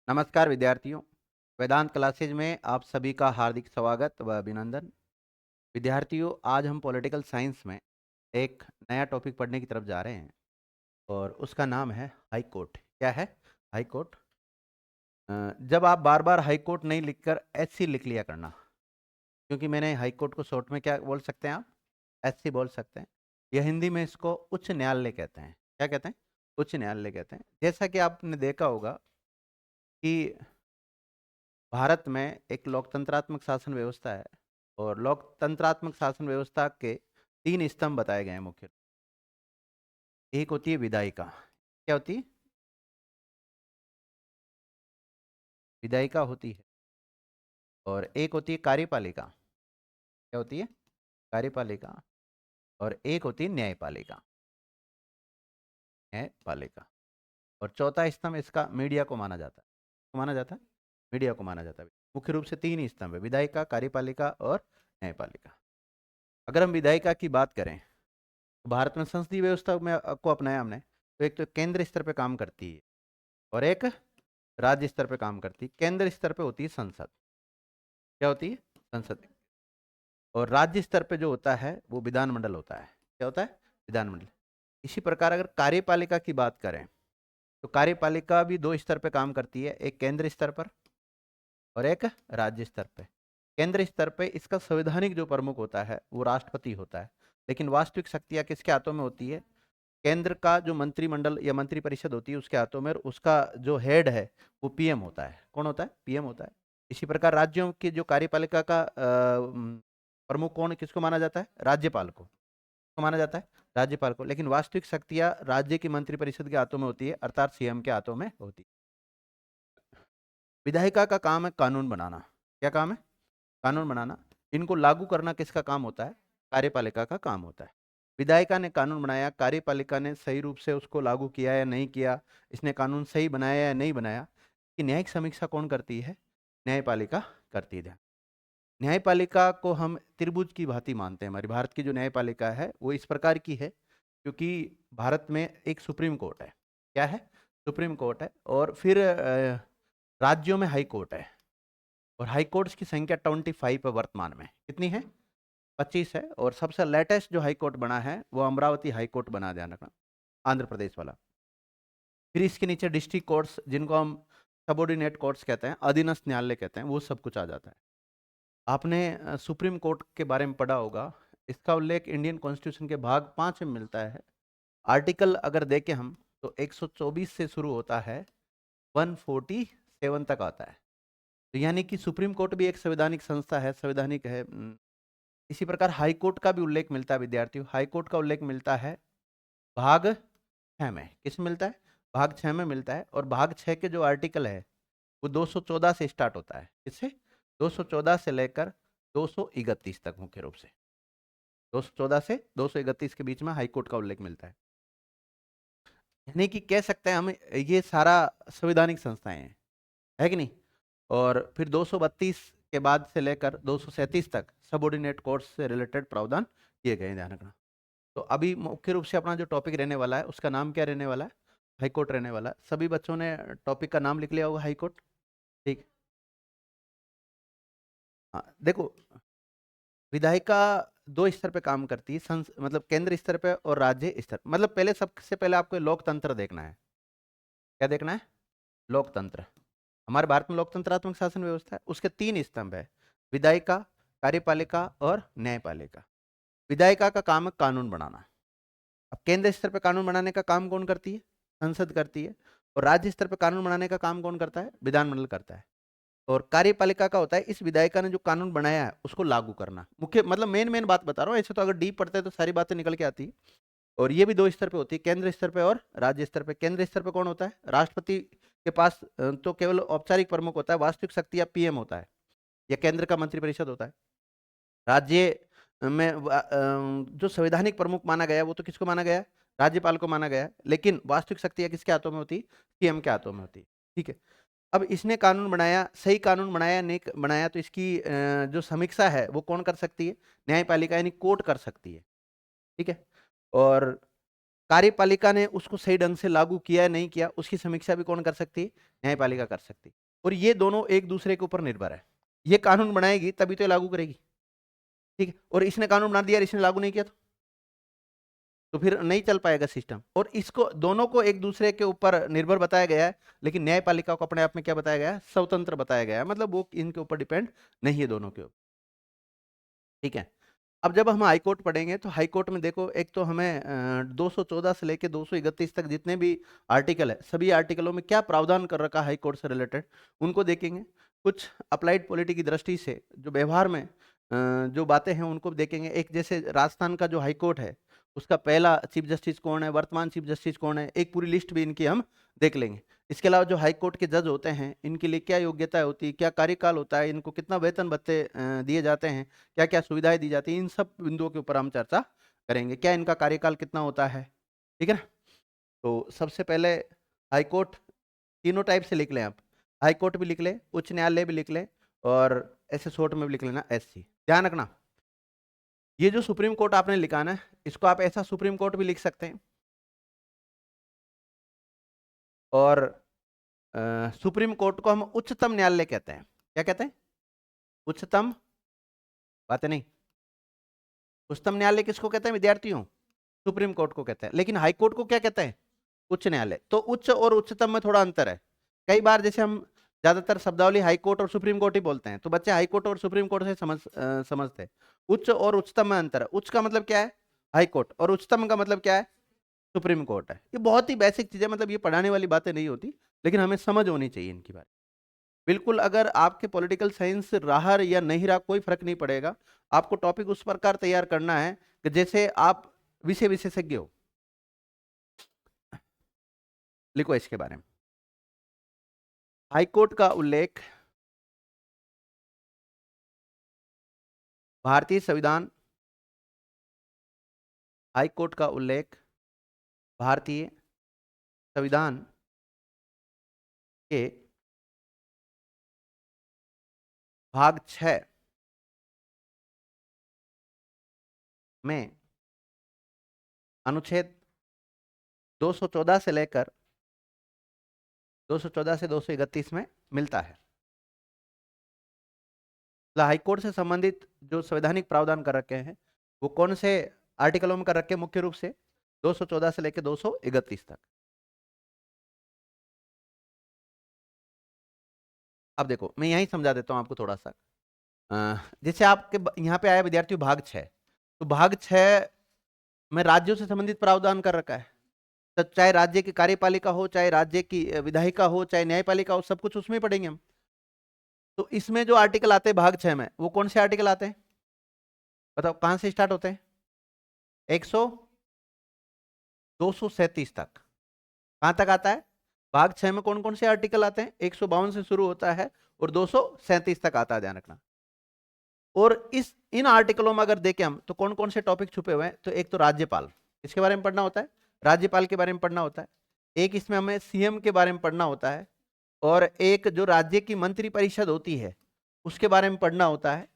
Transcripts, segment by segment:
नमस्कार विद्यार्थियों। वेदांत क्लासेज में आप सभी का हार्दिक स्वागत व अभिनंदन। विद्यार्थियों, आज हम पॉलिटिकल साइंस में एक नया टॉपिक पढ़ने की तरफ जा रहे हैं और उसका नाम है हाई कोर्ट। क्या है? High court. जब आप बार बार हाई कोर्ट नहीं लिखकर एससी लिख लिया करना, क्योंकि मैंने हाई कोर्ट को शॉर्ट में क्या बोल सकते हैं आप? एससी बोल सकते हैं। यह हिंदी में इसको उच्च न्यायालय कहते हैं। क्या कहते हैं? उच्च न्यायालय कहते हैं। जैसा कि आपने देखा होगा कि भारत में एक लोकतंत्रात्मक शासन व्यवस्था है और लोकतंत्रात्मक शासन व्यवस्था के तीन स्तंभ बताए गए हैं मुख्य। एक होती है विधायिका। क्या होती है? विधायिका होती है। और एक होती है कार्यपालिका। क्या होती है? कार्यपालिका। और एक होती है न्यायपालिका। न्यायपालिका। और चौथा स्तंभ इसका मीडिया को माना जाता है। को माना जाता है? मीडिया को माना जाता है। मुख्य रूप से तीन ही स्तंभ है, विधायिका, कार्यपालिका और न्यायपालिका। अगर हम विधायिका की बात करें, भारत में संसदीय व्यवस्था में को अपनाया हमने, तो एक तो केंद्र स्तर पे काम करती है और एक राज्य स्तर पे काम करती है। केंद्र स्तर पे होती है संसद। क्या होती है? संसद। और राज्य स्तर पे जो होता है वो विधानमंडल होता है। क्या होता है? विधानमंडल। इसी प्रकार अगर कार्यपालिका की बात करें, तो कार्यपालिका भी दो स्तर पे काम करती है, एक केंद्र स्तर पर और एक राज्य स्तर पे। केंद्र स्तर पे इसका संवैधानिक जो प्रमुख होता है वो राष्ट्रपति होता है, लेकिन वास्तविक शक्तियां किसके हाथों में होती है? केंद्र का जो मंत्रिमंडल या मंत्रिपरिषद होती है उसके हाथों में, और उसका जो हेड है वो पीएम होता है। कौन होता है? पीएम होता है। इसी प्रकार राज्यों की जो कार्यपालिका का प्रमुख कौन, किसको माना जाता है? राज्यपाल को। किसको माना जाता है? राज्यपाल को। लेकिन वास्तविक शक्तियां राज्य की मंत्रिपरिषद के हाथों में होती है, अर्थात सीएम के हाथों में होती है। विधायिका का काम है कानून बनाना। क्या काम है? कानून बनाना। इनको लागू करना किसका काम होता है? कार्यपालिका का काम होता है। विधायिका ने कानून बनाया, कार्यपालिका ने सही रूप से उसको लागू किया या नहीं किया, इसने कानून सही बनाया या नहीं बनाया, कि न्यायिक समीक्षा कौन करती है? न्यायपालिका करती है। न्यायपालिका को हम त्रिभुज की भांति मानते हैं। हमारी भारत की जो न्यायपालिका है वो इस प्रकार की है, क्योंकि भारत में एक सुप्रीम कोर्ट है। क्या है? सुप्रीम कोर्ट है। और फिर राज्यों में हाई कोर्ट है। और हाई कोर्ट्स की संख्या 25 है वर्तमान में। कितनी है? 25 है। और सबसे लेटेस्ट जो हाई कोर्ट बना है वो अमरावती हाई कोर्ट बना, ध्यान रखना, आंध्र प्रदेश वाला। फिर इसके नीचे डिस्ट्रिक्ट कोर्ट्स, जिनको हम सबॉर्डिनेट कोर्ट्स कहते हैं, अधीनस्थ न्यायालय कहते हैं, वो सब कुछ आ जाता है। आपने सुप्रीम कोर्ट के बारे में पढ़ा होगा। इसका उल्लेख इंडियन कॉन्स्टिट्यूशन के भाग 5 में मिलता है। आर्टिकल अगर देखें हम, तो 124 से शुरू होता है, 147 तक आता है। तो यानी कि सुप्रीम कोर्ट भी एक संवैधानिक संस्था है, संवैधानिक है। इसी प्रकार हाई कोर्ट का भी उल्लेख मिलता है विद्यार्थियों। हाई कोर्ट का उल्लेख मिलता है भाग 6 में। किस में मिलता है? भाग 6 में मिलता है। और भाग 6 के जो आर्टिकल है वो 214 से स्टार्ट होता है। किससे? 214 से लेकर 231 तक, मुख्य रूप से 214 से 231 के बीच में हाई कोर्ट का उल्लेख मिलता है। यानी कि कह सकते हैं हम, ये सारा संवैधानिक संस्थाएं हैं, है कि नहीं? और फिर 232 के बाद से लेकर 237 तक सबऑर्डिनेट कोर्ट्स से रिलेटेड प्रावधान किए गए हैं, ध्यान रखना। तो अभी मुख्य रूप से अपना जो टॉपिक रहने वाला है उसका नाम क्या रहने वाला है? हाई कोर्ट रहने वाला है। सभी बच्चों ने टॉपिक का नाम लिख लिया होगा, हाई कोर्ट। ठीक। हाँ, देखो, विधायिका दो स्तर पे काम करती है, मतलब केंद्र स्तर पे और राज्य स्तर। मतलब पहले, सबसे पहले आपको लोकतंत्र देखना है। क्या देखना है? लोकतंत्र। हमारे भारत में लोकतंत्रात्मक शासन व्यवस्था है, उसके तीन स्तंभ है, विधायिका, कार्यपालिका और न्यायपालिका। विधायिका का काम है कानून बनाना। अब केंद्र स्तर पर कानून बनाने का काम कौन करती है? संसद करती है। और राज्य स्तर पर कानून बनाने का काम कौन करता है? विधानमंडल करता है। और कार्यपालिका का होता है इस विधायिका ने जो कानून बनाया है उसको लागू करना। मुख्य मतलब मेन मेन बात बता रहा हूँ, ऐसे तो अगर डीप पढ़ते हैं तो सारी बातें निकल के आती है। और ये भी दो स्तर पे होती है, केंद्र स्तर पे और राज्य स्तर पे। केंद्र स्तर पे कौन होता है? राष्ट्रपति के पास तो केवल औपचारिक प्रमुख होता है, वास्तविक शक्ति या पीएम होता है, या केंद्र का मंत्रिपरिषद होता है। राज्य में जो संवैधानिक प्रमुख माना गया वो तो किसको माना गया? राज्यपाल को माना गया। लेकिन वास्तविक शक्तियां किसके हाथों में होती? सीएम के हाथों में होती। ठीक है। अब इसने कानून बनाया, सही कानून बनाया नहीं बनाया, तो इसकी जो समीक्षा है वो कौन कर सकती है? न्यायपालिका यानी कोर्ट कर सकती है। ठीक है। और कार्यपालिका ने उसको सही ढंग से लागू किया है नहीं किया, उसकी समीक्षा भी कौन कर सकती है? न्यायपालिका कर सकती है। और ये दोनों एक दूसरे के ऊपर निर्भर है। ये कानून बनाएगी तभी तो ये लागू करेगी, ठीक है। और इसने कानून बना दिया, इसने लागू नहीं किया तो फिर नहीं चल पाएगा सिस्टम। और इसको दोनों को एक दूसरे के ऊपर निर्भर बताया गया है, लेकिन न्यायपालिका को अपने आप में क्या बताया गया है? स्वतंत्र बताया गया है, मतलब वो इनके ऊपर डिपेंड नहीं है दोनों के ऊपर, ठीक है। अब जब हम हाई कोर्ट पढ़ेंगे तो हाई कोर्ट में देखो, एक तो हमें 214 से लेके 231 तक जितने भी आर्टिकल है, सभी आर्टिकलों में क्या प्रावधान कर रखा है हाई कोर्ट से रिलेटेड, उनको देखेंगे। कुछ अप्लाइड पॉलिटी की दृष्टि से जो व्यवहार में जो बातें हैं उनको देखेंगे। एक जैसे राजस्थान का जो हाई कोर्ट है, उसका पहला चीफ जस्टिस कौन है, वर्तमान चीफ जस्टिस कौन है, एक पूरी लिस्ट भी इनकी हम देख लेंगे। इसके अलावा जो हाई कोर्ट के जज होते हैं, इनके लिए क्या योग्यता होती है, क्या कार्यकाल होता है, इनको कितना वेतन भत्ते दिए जाते हैं, क्या क्या सुविधाएं दी जाती हैं, इन सब बिंदुओं के ऊपर हम चर्चा करेंगे। क्या इनका कार्यकाल कितना होता है, ठीक है ना। तो सबसे पहले हाई कोर्ट तीनों टाइप से लिख लें आप, हाई कोर्ट भी लिख लें, उच्च न्यायालय भी लिख लें, और ऐसे शॉर्ट में भी लिख लेना एससी। ध्यान रखना, ये जो सुप्रीम कोर्ट आपने लिखा ना, इसको आप ऐसा सुप्रीम कोर्ट भी लिख सकते हैं। और सुप्रीम कोर्ट को हम उच्चतम न्यायालय कहते हैं। क्या कहते हैं? उच्चतम, बातें नहीं। उच्चतम न्यायालय किसको कहते हैं विद्यार्थियों? सुप्रीम कोर्ट को कहते हैं। लेकिन हाई कोर्ट को क्या कहते हैं? उच्च न्यायालय। तो उच्च और उच्चतम में थोड़ा अंतर है। कई बार जैसे हम ज्यादातर शब्दावली हाई कोर्ट और सुप्रीम कोर्ट ही बोलते हैं, तो बच्चे हाई कोर्ट और सुप्रीम कोर्ट से समझते हैं। उच्च और उच्चतम में अंतर है। उच्च का मतलब क्या है? High court. और उच्चतम का मतलब क्या है? सुप्रीम कोर्ट है। ये बहुत ही बेसिक चीज है, मतलब ये पढ़ाने वाली बातें नहीं होती, लेकिन हमें समझ होनी चाहिए इनकी बात। बिल्कुल, अगर आपके पॉलिटिकल साइंस रहा या नहीं रहा कोई फर्क नहीं पड़ेगा। आपको टॉपिक उस प्रकार तैयार करना है कि जैसे आप विषय विशेषज्ञ हो। लिखो इसके बारे में। हाईकोर्ट का उल्लेख भारतीय संविधान, हाईकोर्ट का उल्लेख भारतीय संविधान के भाग 6 में अनुच्छेद 214 से लेकर 214 से 231 में मिलता है। हाईकोर्ट से संबंधित जो संवैधानिक प्रावधान कर रखे हैं वो कौन से आर्टिकलों में कर रखे हैं? मुख्य रूप से 214 से लेकर 231 तक। अब देखो, मैं यही समझा देता हूं आपको थोड़ा सा। जैसे आपके यहाँ पे आया विद्यार्थी भाग 6, तो भाग 6 में राज्यों से संबंधित प्रावधान कर रखा है। तो चाहे राज्य की कार्यपालिका हो, चाहे राज्य की विधायिका हो, चाहे न्यायपालिका हो, सब कुछ उसमें ही पढ़ेंगे हम। तो इसमें जो आर्टिकल आते हैं भाग 6 में, वो कौन से आर्टिकल आते हैं? बताओ कहां से स्टार्ट होते हैं? 100 237 तक। कहां तक आता है? भाग 6 में कौन कौन से आर्टिकल आते हैं? 152 से शुरू होता है और 237 तक आता है, ध्यान रखना। और इस इन आर्टिकलों में अगर देखें हम, तो कौन कौन से टॉपिक छुपे हुए हैं? तो एक तो राज्यपाल, इसके बारे में पढ़ना होता है, राज्यपाल के बारे में पढ़ना होता है। एक इसमें हमें सीएम के बारे में पढ़ना होता है, और एक जो राज्य की मंत्री परिषद होती है उसके बारे में पढ़ना होता है।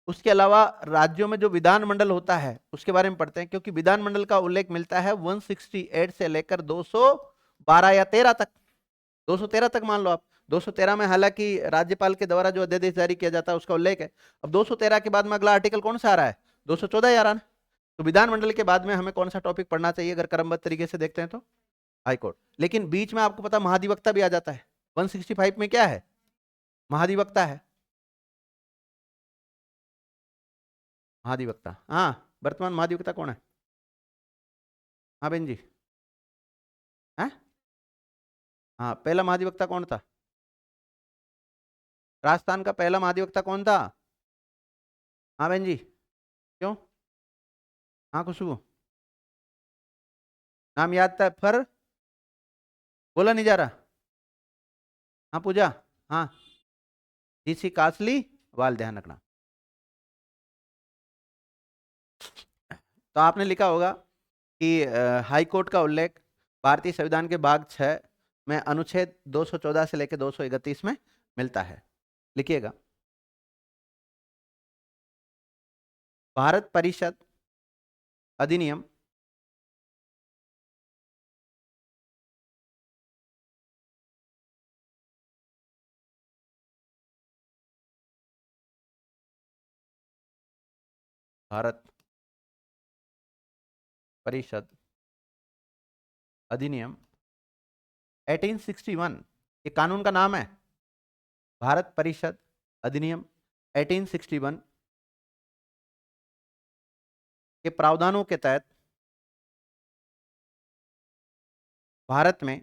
उसके अलावा राज्यों में जो विधानमंडल होता है उसके बारे में पढ़ते हैं, क्योंकि विधानमंडल का उल्लेख मिलता है 168 से लेकर 212 या 13 तक। 213 तक मान लो आप। 213 में हालांकि राज्यपाल के द्वारा जो अध्यादेश जारी किया जाता है उसका उल्लेख है। अब 213 के बाद में अगला आर्टिकल कौन सा आ रहा है? 214 आ रहा है। तो विधानमंडल के बाद में हमें कौन सा टॉपिक पढ़ना चाहिए अगर क्रमबद्ध तरीके से देखते हैं तो? हाईकोर्ट। लेकिन बीच में आपको पता महाधिवक्ता भी आ जाता है। 165 में क्या है? महाधिवक्ता है। महाधिवक्ता, हाँ, वर्तमान महाधिवक्ता कौन है? हाँ बहन जी। है? हाँ, पहला महाधिवक्ता कौन था? राजस्थान का पहला महाधिवक्ता कौन था? हाँ बहन जी। क्यों? हाँ खुशबू, नाम याद था पर बोला नहीं जा रहा। हाँ पूजा। हाँ, जीसी कासली वाल, ध्यान रखना। तो आपने लिखा होगा कि हाई कोर्ट का उल्लेख भारतीय संविधान के भाग 6 में अनुच्छेद 214 से लेकर 231 में मिलता है। लिखिएगा, भारत परिषद अधिनियम भारत परिषद अधिनियम 1861, ये कानून का नाम है। भारत परिषद अधिनियम 1861 के प्रावधानों के तहत भारत में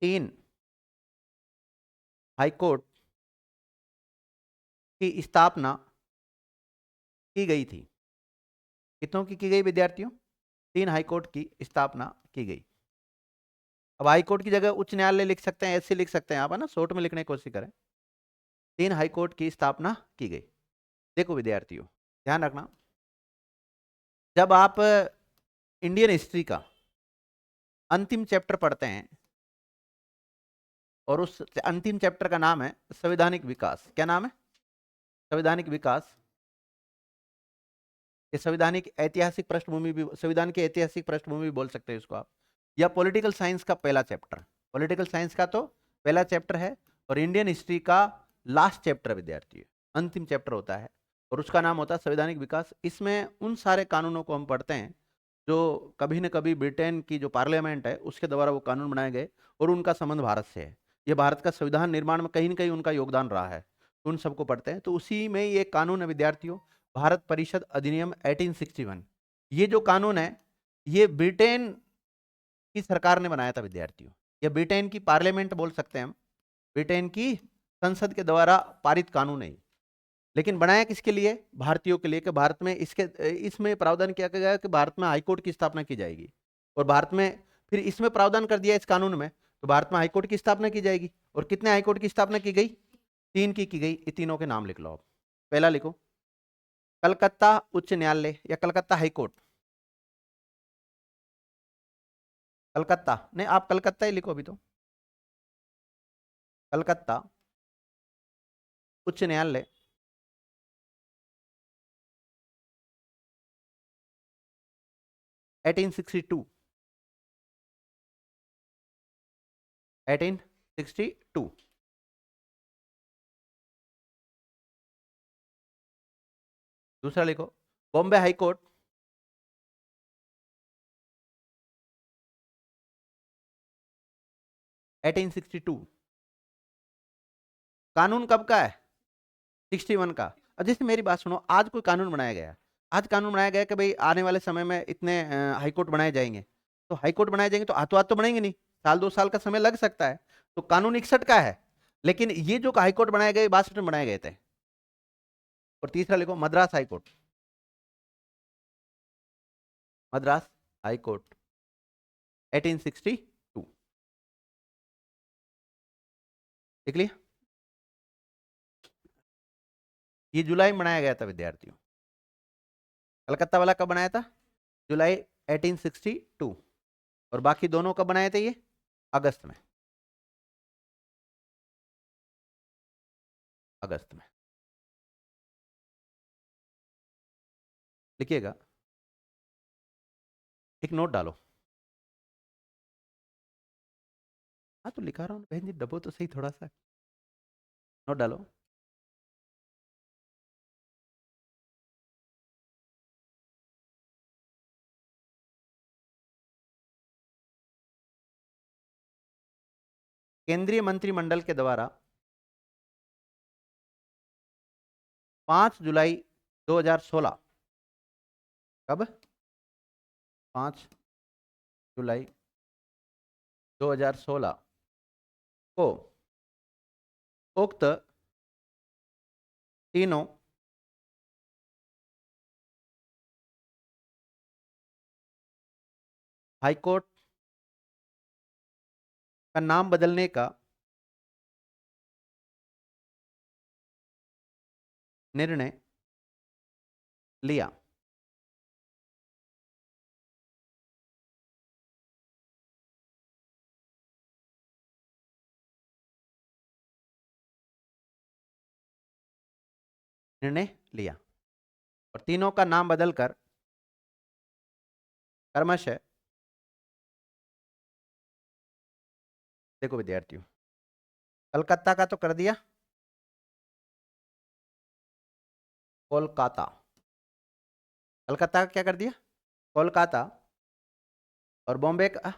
3 हाईकोर्ट की स्थापना की गई थी। कितनों की गई विद्यार्थियों? 3 हाईकोर्ट की स्थापना की गई। अब हाईकोर्ट की जगह उच्च न्यायालय लिख सकते हैं, ऐसे लिख सकते हैं आप, है ना, शॉर्ट में लिखने की कोशिश करें। 3 हाईकोर्ट की स्थापना की गई। देखो विद्यार्थियों, ध्यान रखना, जब आप इंडियन हिस्ट्री का अंतिम चैप्टर पढ़ते हैं और उस अंतिम चैप्टर का नाम है संवैधानिक विकास। क्या नाम है? संवैधानिक विकास। ये संवैधानिक ऐतिहासिक पृष्ठभूमि भी, संविधान की ऐतिहासिक पृष्ठभूमि भी बोल सकते हैं इसको आप, या पॉलिटिकल साइंस का पहला चैप्टर। पॉलिटिकल साइंस का तो पहला चैप्टर है और इंडियन हिस्ट्री का लास्ट चैप्टर विद्यार्थी, अंतिम चैप्टर होता है और उसका नाम होता है संवैधानिक विकास। इसमें उन सारे कानूनों को हम पढ़ते हैं जो कभी न कभी ब्रिटेन की जो पार्लियामेंट है उसके द्वारा वो कानून बनाए गए और उनका संबंध भारत से है। ये भारत का संविधान निर्माण में कहीं न कहीं उनका योगदान रहा है, तो उन सबको पढ़ते हैं। तो उसी में ये कानून है विद्यार्थियों, भारत परिषद अधिनियम 1861। ये जो कानून है ये ब्रिटेन की सरकार ने बनाया था विद्यार्थियों, या ब्रिटेन की पार्लियामेंट बोल सकते हैं हम, ब्रिटेन की संसद के द्वारा पारित कानून है। लेकिन बनाया किसके लिए? भारतीयों के लिए, कि भारत में इसमें प्रावधान किया गया कि भारत में हाईकोर्ट की स्थापना की जाएगी और भारत में फिर इसमें प्रावधान कर दिया इस कानून में, तो भारत में हाईकोर्ट की स्थापना की जाएगी। और कितने हाईकोर्ट की स्थापना की गई? 3 की गई। ये तीनों के नाम लिख लो आप। पहला लिखो कलकत्ता उच्च न्यायालय या कलकत्ता हाईकोर्ट। कलकत्ता नहीं, आप कलकत्ता ही लिखो अभी तो। कलकत्ता उच्च न्यायालय 1862। 1862। दूसरा लिखो बॉम्बे हाई कोर्ट। 1862। कानून कब का है? 61 का। अब जैसे मेरी बात सुनो, आज कोई कानून बनाया गया, आज कानून बनाया गया कि भाई आने वाले समय में इतने हाई कोर्ट बनाए जाएंगे, तो हाई कोर्ट बनाए जाएंगे तो हाथों हाथ तो बनेंगे नहीं, साल 2 साल का समय लग सकता है। तो कानून 61 का है, लेकिन ये जो हाई कोर्ट बनाए गए 62 में बनाए गए थे। और तीसरा लिखो Madras high court. Madras high court 1862। देख लिया? ये जुलाई में बनाया गया था विद्यार्थियों। कलकत्ता वाला कब बनाया था? जुलाई 1862। और बाकी दोनों कब बनाए थे? ये अगस्त में। अगस्त में लिखिएगा, एक नोट डालो। हाँ तो लिखा रहा हूँ बहन जी, दबो तो सही थोड़ा सा, नोट डालो। केंद्रीय मंत्रिमंडल के द्वारा 5 जुलाई 2016, कब? 5 जुलाई 2016 को उक्त तीनों हाईकोर्ट का नाम बदलने का निर्णय लिया। निर्णय लिया और तीनों का नाम बदलकर क्रमशः, देखो विद्यार्थियों, कलकत्ता का तो कर दिया, कोलकाता, कलकत्ता का क्या कर दिया, कोलकाता, और बॉम्बे का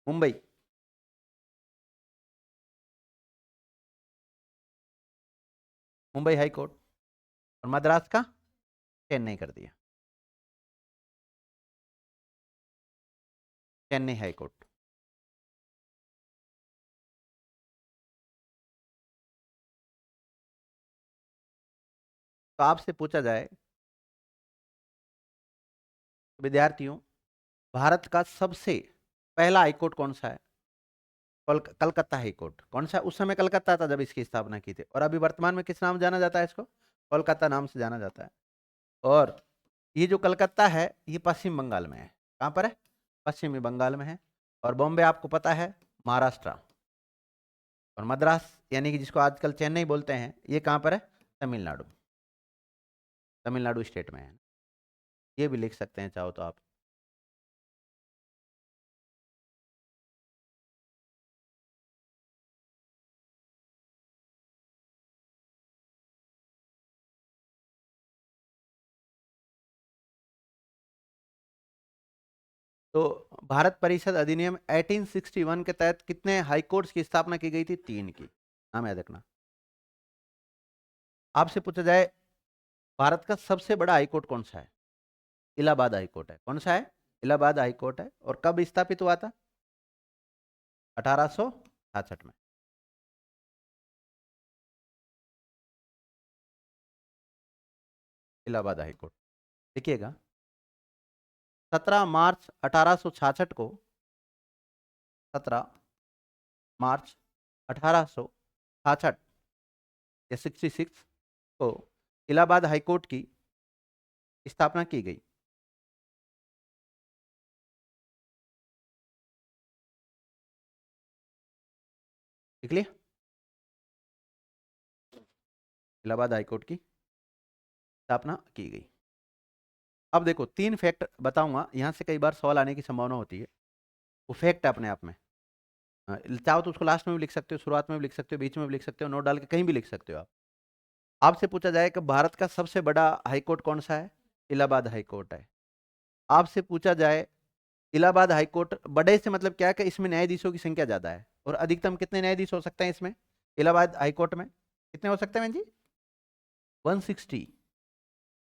मुंबई, मुंबई हाई कोर्ट, और मद्रास का चेन्नई कर दिया, चेन्नई हाई कोर्ट। तो आपसे पूछा जाए विद्यार्थियों, भारत का सबसे पहला हाईकोर्ट कौन सा है? Calcutta high court. कौन सा? उस समय कलकत्ता था जब इसकी स्थापना की थी, और अभी वर्तमान में किस नाम जाना जाता है इसको? कोलकाता नाम से जाना जाता है। और ये जो कलकत्ता है ये पश्चिम बंगाल में है। कहाँ पर है? पश्चिमी बंगाल में है। और बॉम्बे आपको पता है महाराष्ट्र। और मद्रास यानी कि जिसको आजकल चेन्नई बोलते हैं, ये कहाँ पर है? तमिलनाडु, तमिलनाडु स्टेट में है। ये भी लिख सकते हैं चाहो तो आप। तो भारत परिषद अधिनियम 1861 के तहत कितने हाई कोर्ट्स की स्थापना की गई थी? 3 की। नाम याद रखना। आपसे पूछा जाए भारत का सबसे बड़ा हाई कोर्ट कौन सा है? इलाहाबाद हाई कोर्ट है। कौन सा है? इलाहाबाद हाई कोर्ट है। और कब स्थापित हुआ था? 1866 में। Allahabad high court. देखिएगा 17 मार्च 1866 को, 17 मार्च 1866 या 66 को इलाहाबाद हाई कोर्ट की स्थापना की गई। लिख लिया? इलाहाबाद हाई कोर्ट की स्थापना की गई। अब देखो 3 फैक्ट बताऊंगा, यहां से कई बार सवाल आने की संभावना होती है। वो फैक्ट है अपने आप में। चाहो तो उसको लास्ट में भी लिख सकते हो, शुरुआत में भी लिख सकते हो, बीच में भी लिख सकते हो, नोट डाल के कहीं भी लिख सकते हो आप। आपसे पूछा जाए कि भारत का सबसे बड़ा हाई कोर्ट कौन सा है? इलाहाबाद हाई कोर्ट है। आपसे पूछा जाए इलाहाबाद हाई कोर्ट बड़े से मतलब क्या है कि इसमें न्यायाधीशों की संख्या ज्यादा है, और अधिकतम कितने न्यायाधीश हो सकते हैं इसमें? इलाहाबाद हाई कोर्ट में कितने हो सकते हैं बहन जी? 160।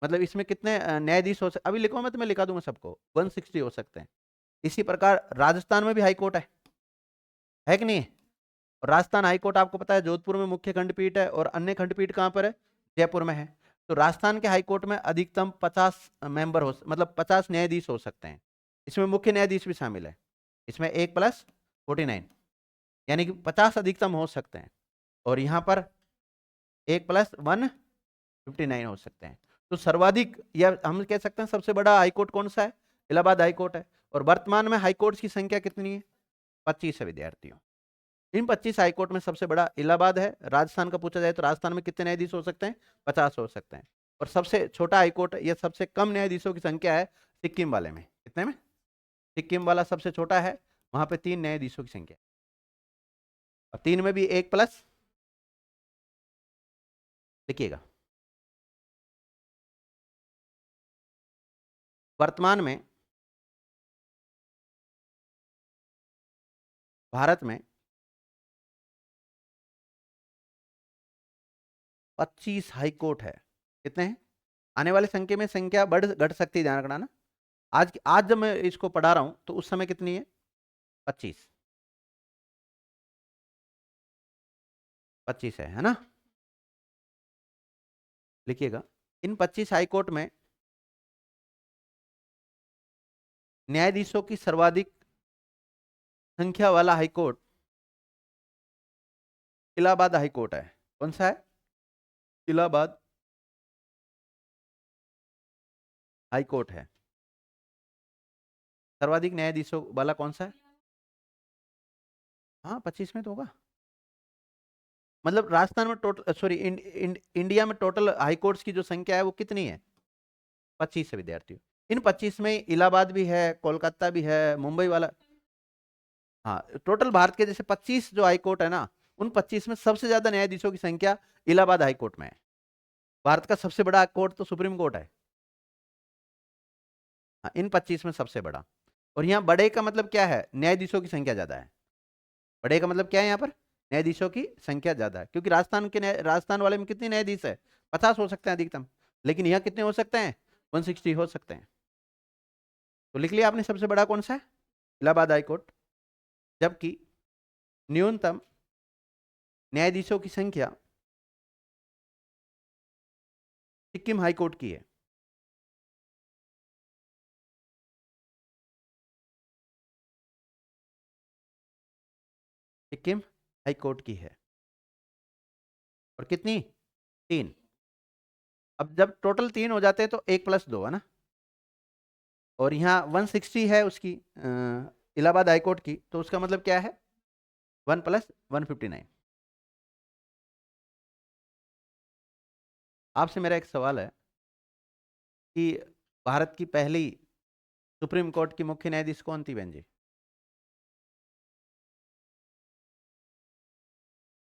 मतलब इसमें कितने न्यायाधीश हो सकते? अभी लिखो मैं तुम्हें लिखा दूंगा सबको। 160 हो सकते हैं। इसी प्रकार राजस्थान में भी हाई कोर्ट है कि नहीं है? और राजस्थान हाई कोर्ट आपको पता है जोधपुर में मुख्य खंडपीठ है, और अन्य खंडपीठ कहाँ पर है? जयपुर में है। तो राजस्थान के हाई कोर्ट में अधिकतम 50 मेंबर हो, मतलब 50 न्यायाधीश हो सकते हैं। इसमें मुख्य न्यायाधीश भी शामिल है। इसमें 1+49 यानी कि 50 अधिकतम हो सकते हैं। और यहाँ पर 1+159 हो सकते हैं। तो सर्वाधिक, या हम कह सकते हैं सबसे बड़ा हाईकोर्ट कौन सा है? इलाहाबाद हाईकोर्ट है। और वर्तमान में हाईकोर्ट की संख्या कितनी है? 25 है विद्यार्थियों। इन 25 हाईकोर्ट में सबसे बड़ा इलाहाबाद है। राजस्थान का पूछा जाए तो राजस्थान में कितने न्यायाधीश हो सकते हैं? 50 हो सकते हैं। और सबसे छोटा हाईकोर्ट या सबसे कम न्यायाधीशों की संख्या है सिक्किम वाले में। कितने में? सिक्किम वाला सबसे छोटा है, वहां पे 3 न्यायाधीशों की संख्या। और 3 में भी 1+, लिखिएगा वर्तमान में भारत में 25 हाई कोर्ट है। कितने हैं? आने वाले संख्या में संख्या बढ़ घट सकती है, ध्यान रखना ना। आज आज जब मैं इसको पढ़ा रहा हूं तो उस समय कितनी है? 25। 25 है ना? लिखिएगा इन 25 हाई कोर्ट में न्यायाधीशों की सर्वाधिक संख्या वाला high court Allahabad high court है। कौन सा है? इलाहाबाद हाई कोर्ट है। सर्वाधिक न्यायाधीशों वाला कौन सा है? हाँ 25 में तो होगा। मतलब राजस्थान में टोटल, सॉरी इंडिया में टोटल हाई कोर्ट्स की जो संख्या है वो कितनी है? 25 है विद्यार्थियों। इन 25 में इलाहाबाद भी है, कोलकाता भी है, मुंबई वाला। हाँ टोटल भारत के जैसे 25 जो हाई कोर्ट है ना, उन 25 में सबसे ज्यादा न्यायाधीशों की संख्या इलाहाबाद हाई कोर्ट में है। भारत का सबसे बड़ा कोर्ट तो सुप्रीम कोर्ट है। हाँ, इन 25 में सबसे बड़ा। और यहाँ बड़े का मतलब क्या है? न्यायाधीशों की संख्या ज्यादा है। बड़े का मतलब क्या है यहाँ पर? न्यायाधीशों की संख्या ज्यादा है, क्योंकि राजस्थान वाले में कितने न्यायाधीश है? 50 हो सकते हैं अधिकतम, लेकिन यहाँ कितने हो सकते हैं? 160 हो सकते हैं। तो लिख लिया आपने सबसे बड़ा कौन सा है? इलाहाबाद हाईकोर्ट। जबकि न्यूनतम न्यायाधीशों की संख्या सिक्किम हाईकोर्ट की है। सिक्किम हाईकोर्ट की है। और कितनी? 3। अब जब टोटल 3 हो जाते हैं तो 1+2 है ना। और यहाँ 160 है उसकी इलाहाबाद हाईकोर्ट की, तो उसका मतलब क्या है? 1+159। आपसे मेरा एक सवाल है कि भारत की पहली सुप्रीम कोर्ट की मुख्य न्यायाधीश कौन थी बहन जी?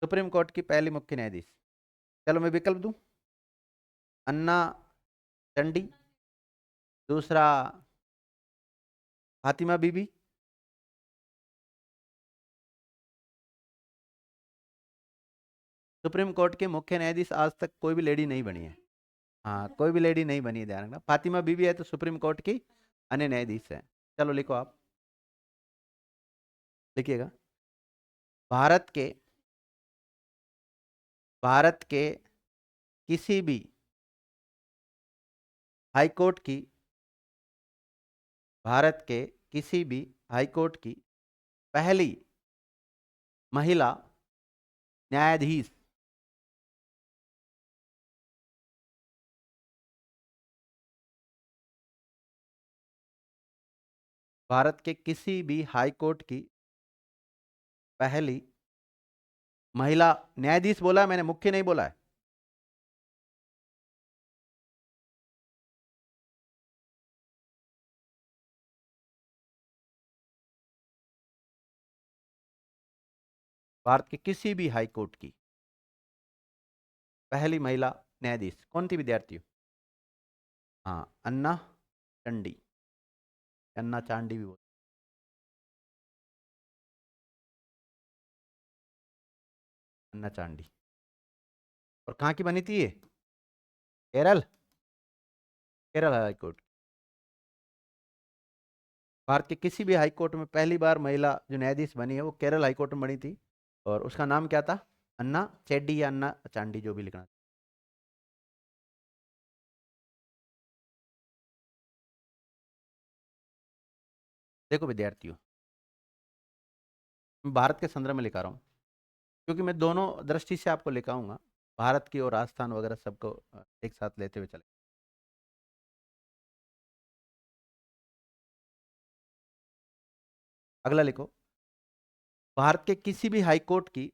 सुप्रीम कोर्ट की पहली मुख्य न्यायाधीश। चलो मैं विकल्प दूं। अन्ना चंडी, दूसरा फातिमा बीबी, सुप्रीम कोर्ट के मुख्य न्यायाधीश आज तक कोई भी लेडी नहीं बनी है। हाँ, कोई भी लेडी नहीं बनी है, ध्यान रखना। फातिमा बीबी है तो सुप्रीम कोर्ट की अन्य न्यायाधीश है। चलो लिखो आप, लिखिएगा। भारत के भारत के किसी भी हाईकोर्ट की भारत के किसी भी हाईकोर्ट की पहली महिला न्यायाधीश भारत के किसी भी हाईकोर्ट की पहली महिला न्यायाधीश बोला है मैंने, मुख्य नहीं बोला है। भारत के किसी भी हाईकोर्ट की पहली महिला न्यायाधीश कौन थी विद्यार्थियों? हाँ, अन्ना चंडी, अन्ना चांडी भी बोलते। अन्ना चांडी। और कहाँ की बनी थी ये? केरल। केरल हाईकोर्ट। भारत के किसी भी हाईकोर्ट में पहली बार महिला जो न्यायाधीश बनी है वो केरल हाईकोर्ट में बनी थी। और उसका नाम क्या था? अन्ना चेड्डी या अन्ना चांडी, जो भी लिखना। देखो विद्यार्थियों, मैं भारत के संदर्भ में लिखा रहा हूँ, क्योंकि मैं दोनों दृष्टि से आपको लिखाऊंगा, भारत की और राजस्थान वगैरह सबको एक साथ लेते हुए चले। अगला लिखो। भारत के किसी भी हाईकोर्ट की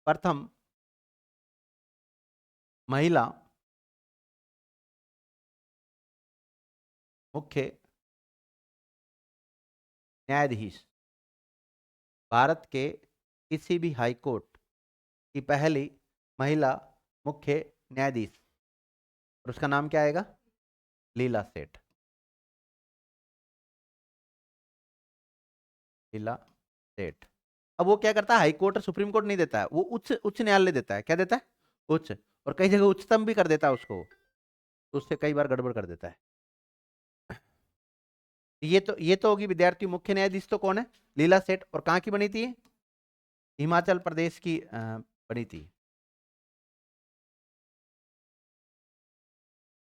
प्रथम महिला मुख्य न्यायाधीश। भारत के किसी भी हाईकोर्ट की पहली महिला मुख्य न्यायाधीश, और उसका नाम क्या आएगा? लीला सेठ। लीला सेठ। अब वो क्या करता है? हाई कोर्ट और सुप्रीम कोर्ट नहीं देता है, वो उच्च उच्च न्यायालय देता है। क्या देता है? उच्च। और कई जगह उच्चतम भी कर देता है उसको, तो उससे कई बार गड़बड़ कर देता है। ये तो होगी विद्यार्थी मुख्य न्यायाधीश तो कौन है? लीला सेठ। और कहाँ की बनी थी ये? हिमाचल प्रदेश की बनी थी।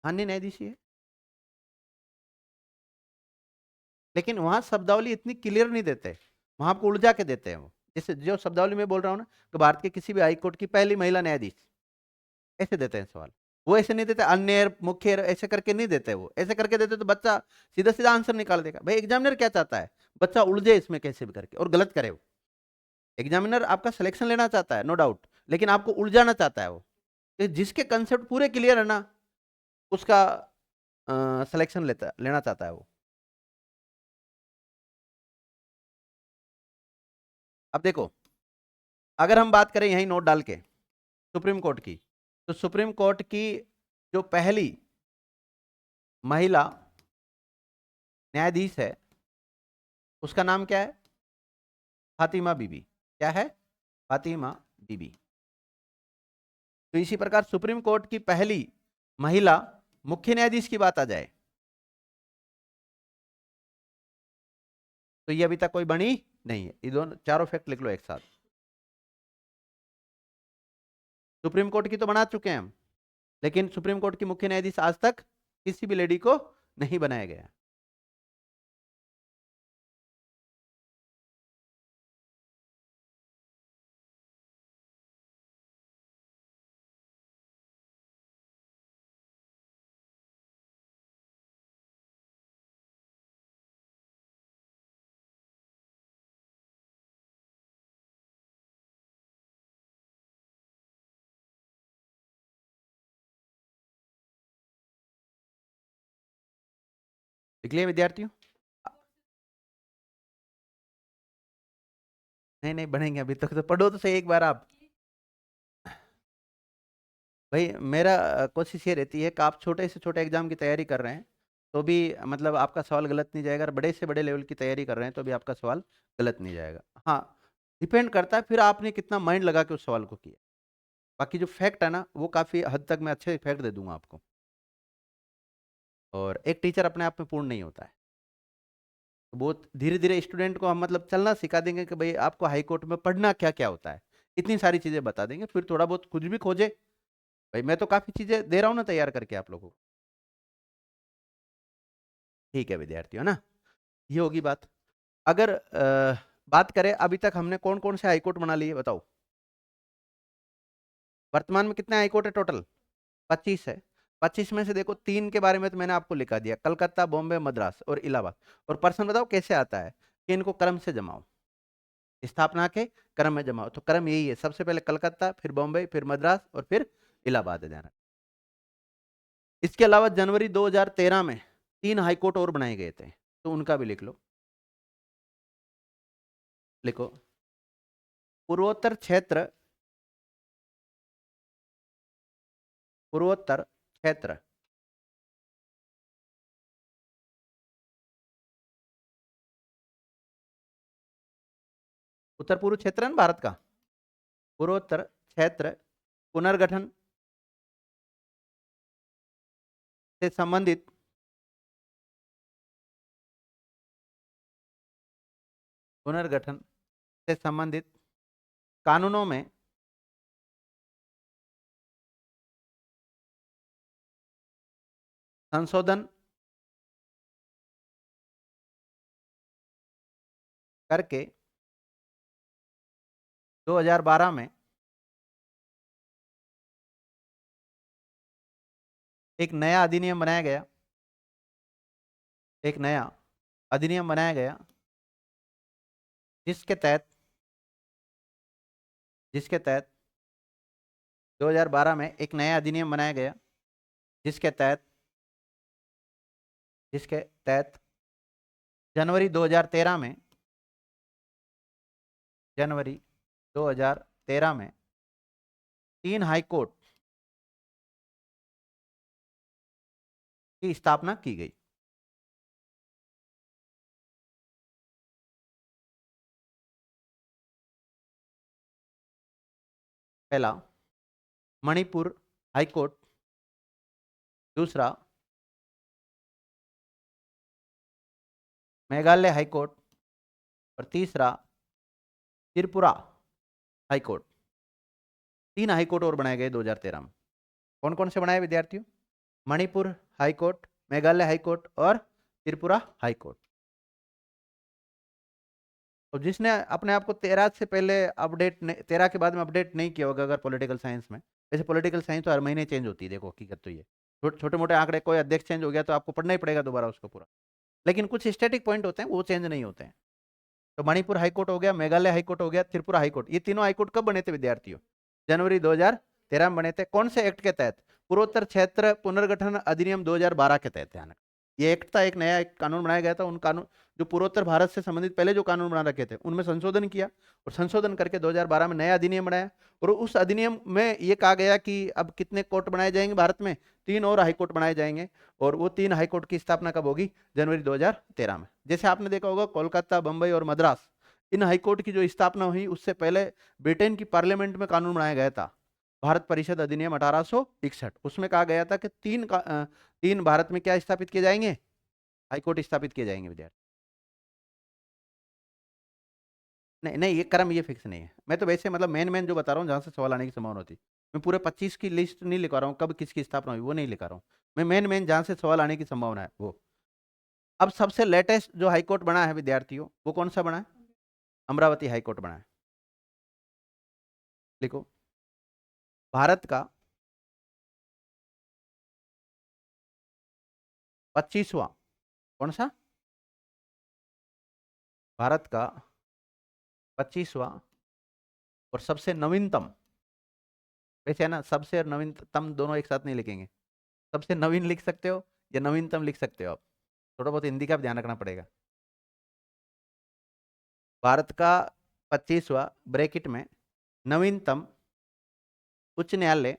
अन्य न्यायाधीश है, लेकिन वहां शब्दावली इतनी क्लियर नहीं देते, वहां आपको उलझा के देते हैं वो। जैसे जो शब्दावली में बोल रहा हूँ ना, कि भारत के किसी भी हाईकोर्ट की पहली महिला न्यायाधीश, ऐसे देते हैं सवाल। वो ऐसे नहीं देते अन्य मुख्य ऐसे करके नहीं देते। वो ऐसे करके देते तो बच्चा सीधा सीधा आंसर निकाल देगा। भाई एग्जामिनर क्या चाहता है? बच्चा उलझे इसमें कैसे भी करके और गलत करे। वो एग्जामिनर आपका सिलेक्शन लेना चाहता है, नो डाउट, लेकिन आपको उलझाना चाहता है वो, कि जिसके कंसेप्ट पूरे क्लियर है ना, उसका सिलेक्शन लेना चाहता है वो। अब देखो, अगर हम बात करें यही नोट डाल के सुप्रीम कोर्ट की, तो सुप्रीम कोर्ट की जो पहली महिला न्यायाधीश है उसका नाम क्या है? फातिमा बीबी। क्या है? फातिमा बीबी। तो इसी प्रकार सुप्रीम कोर्ट की पहली महिला मुख्य न्यायाधीश की बात आ जाए तो ये अभी तक कोई बनी नहीं है। ये दोनों चारों फैक्ट लिख लो एक साथ। सुप्रीम कोर्ट की तो बना चुके हैं हम, लेकिन सुप्रीम कोर्ट की मुख्य न्यायाधीश आज तक किसी भी लेडी को नहीं बनाया गया। लिख लिया विद्यार्थियों? नहीं नहीं बनेंगे, अभी तक तो पढ़ो तो सही एक बार आप। भाई मेरा कोशिश ये रहती है कि आप छोटे से छोटे एग्जाम की तैयारी कर रहे हैं तो भी मतलब आपका सवाल गलत नहीं जाएगा, और बड़े से बड़े लेवल की तैयारी कर रहे हैं तो भी आपका सवाल गलत नहीं जाएगा। हाँ, डिपेंड करता है फिर आपने कितना माइंड लगा के उस सवाल को किया। बाकी जो फैक्ट है ना वो काफ़ी हद तक मैं अच्छे फैक्ट दे दूंगा आपको। और एक टीचर अपने आप में पूर्ण नहीं होता है, तो बहुत धीरे धीरे स्टूडेंट को हम मतलब चलना सिखा देंगे कि भाई आपको हाई कोर्ट में पढ़ना क्या क्या होता है, इतनी सारी चीज़ें बता देंगे, फिर थोड़ा बहुत कुछ भी खोजे। भाई मैं तो काफ़ी चीज़ें दे रहा हूँ ना तैयार करके आप लोगों को। ठीक है विद्यार्थियों ना, ये होगी बात। अगर बात करें अभी तक हमने कौन कौन से हाईकोर्ट बना लिए बताओ? वर्तमान में कितने हाईकोर्ट है टोटल? 25 है। 25 में से देखो 3 के बारे में तो मैंने आपको लिखा दिया, कलकत्ता, बॉम्बे, मद्रास और इलाहाबाद। और प्रश्न बताओ कैसे आता है कि इनको क्रम से जमाओ, स्थापना के क्रम में जमाओ। तो क्रम यही है, सबसे पहले कलकत्ता, फिर बॉम्बे, फिर मद्रास और फिर इलाहाबाद है जाना। इसके अलावा जनवरी 2013 में 3 हाईकोर्ट और बनाए गए थे, तो उनका भी लिख लो। लिखो, पूर्वोत्तर क्षेत्र, पूर्वोत्तर क्षेत्र उत्तर पूर्व क्षेत्र है ना भारत का। पूर्वोत्तर क्षेत्र पुनर्गठन से संबंधित पुनर्गठन से संबंधित कानूनों में संशोधन करके 2012 में एक नया अधिनियम बनाया गया, एक नया अधिनियम बनाया गया जिसके तहत 2012 में एक नया अधिनियम बनाया गया जिसके तहत जनवरी 2013 में, जनवरी 2013 में 3 हाईकोर्ट की स्थापना की गई। पहला मणिपुर हाईकोर्ट, दूसरा मेघालय हाईकोर्ट और तीसरा त्रिपुरा हाईकोर्ट। 3 हाईकोर्ट और बनाए गए 2013 में। कौन कौन से बनाए विद्यार्थियों? मणिपुर हाईकोर्ट, मेघालय हाईकोर्ट और त्रिपुरा हाईकोर्ट। तो जिसने अपने आप को 13 से पहले अपडेट 13 के बाद में अपडेट नहीं किया होगा अगर पॉलिटिकल साइंस में, वैसे पॉलिटिकल साइंस तो हर महीने चेंज होती है, देखो हकीकत तो ये छोटे मोटे आंकड़े, कोई अध्यक्ष चेंज हो गया तो आपको पढ़ना ही पड़ेगा दोबारा उसको पूरा, लेकिन कुछ स्टैटिक पॉइंट होते हैं वो चेंज नहीं होते हैं। तो मणिपुर हाईकोर्ट हो गया, मेघालय हाईकोर्ट हो गया, त्रिपुरा हाईकोर्ट, ये तीनों हाईकोर्ट कब बने थे विद्यार्थियों? जनवरी 2013 में बने थे। कौन से एक्ट के तहत? पूर्वोत्तर क्षेत्र पुनर्गठन अधिनियम 2012 के तहत। ध्यान ये एक्ट था, एक नया एक कानून बनाया गया था। उन कानून जो पूर्वोत्तर भारत से संबंधित पहले जो कानून बना रखे थे उनमें संशोधन किया, और संशोधन करके 2012 में नया अधिनियम बनाया। और उस अधिनियम में ये कहा गया कि अब कितने कोर्ट बनाए जाएंगे भारत में, 3 और हाईकोर्ट बनाए जाएंगे। और वो 3 हाईकोर्ट की स्थापना कब होगी, जनवरी 2013 में। जैसे आपने देखा होगा कोलकाता, बंबई और मद्रास, इन हाईकोर्ट की जो स्थापना हुई उससे पहले ब्रिटेन की पार्लियामेंट में कानून बनाया गया था, भारत परिषद अधिनियम 1861। उसमें कहा गया था कि 3 भारत में क्या स्थापित किए जाएंगे, हाईकोर्ट स्थापित किए जाएंगे विद्यार्थी। नहीं नहीं, ये क्रम ये फिक्स नहीं है, मैं तो वैसे मतलब मेन मेन जो बता रहा हूँ जहां से सवाल आने की संभावना होती है। मैं पूरे 25 की लिस्ट नहीं लिखा रहा हूँ, कब किसकी स्थापना हुई वो नहीं लिखा रहा हूँ। मैं मेन मेन जहां से सवाल आने की संभावना है वो। अब सबसे लेटेस्ट जो हाईकोर्ट बना है विद्यार्थियों, वो कौन सा बना है, अमरावती हाईकोर्ट बना है। लिखो, भारत का 25वां, कौन सा, भारत का 25वां और सबसे नवीनतम, वैसे है ना, सबसे और नवीनतम दोनों एक साथ नहीं लिखेंगे, सबसे नवीन लिख सकते हो या नवीनतम लिख सकते हो आप, थोड़ा बहुत हिंदी का भी ध्यान रखना पड़ेगा। भारत का 25वां ब्रैकेट में नवीनतम उच्च न्यायालय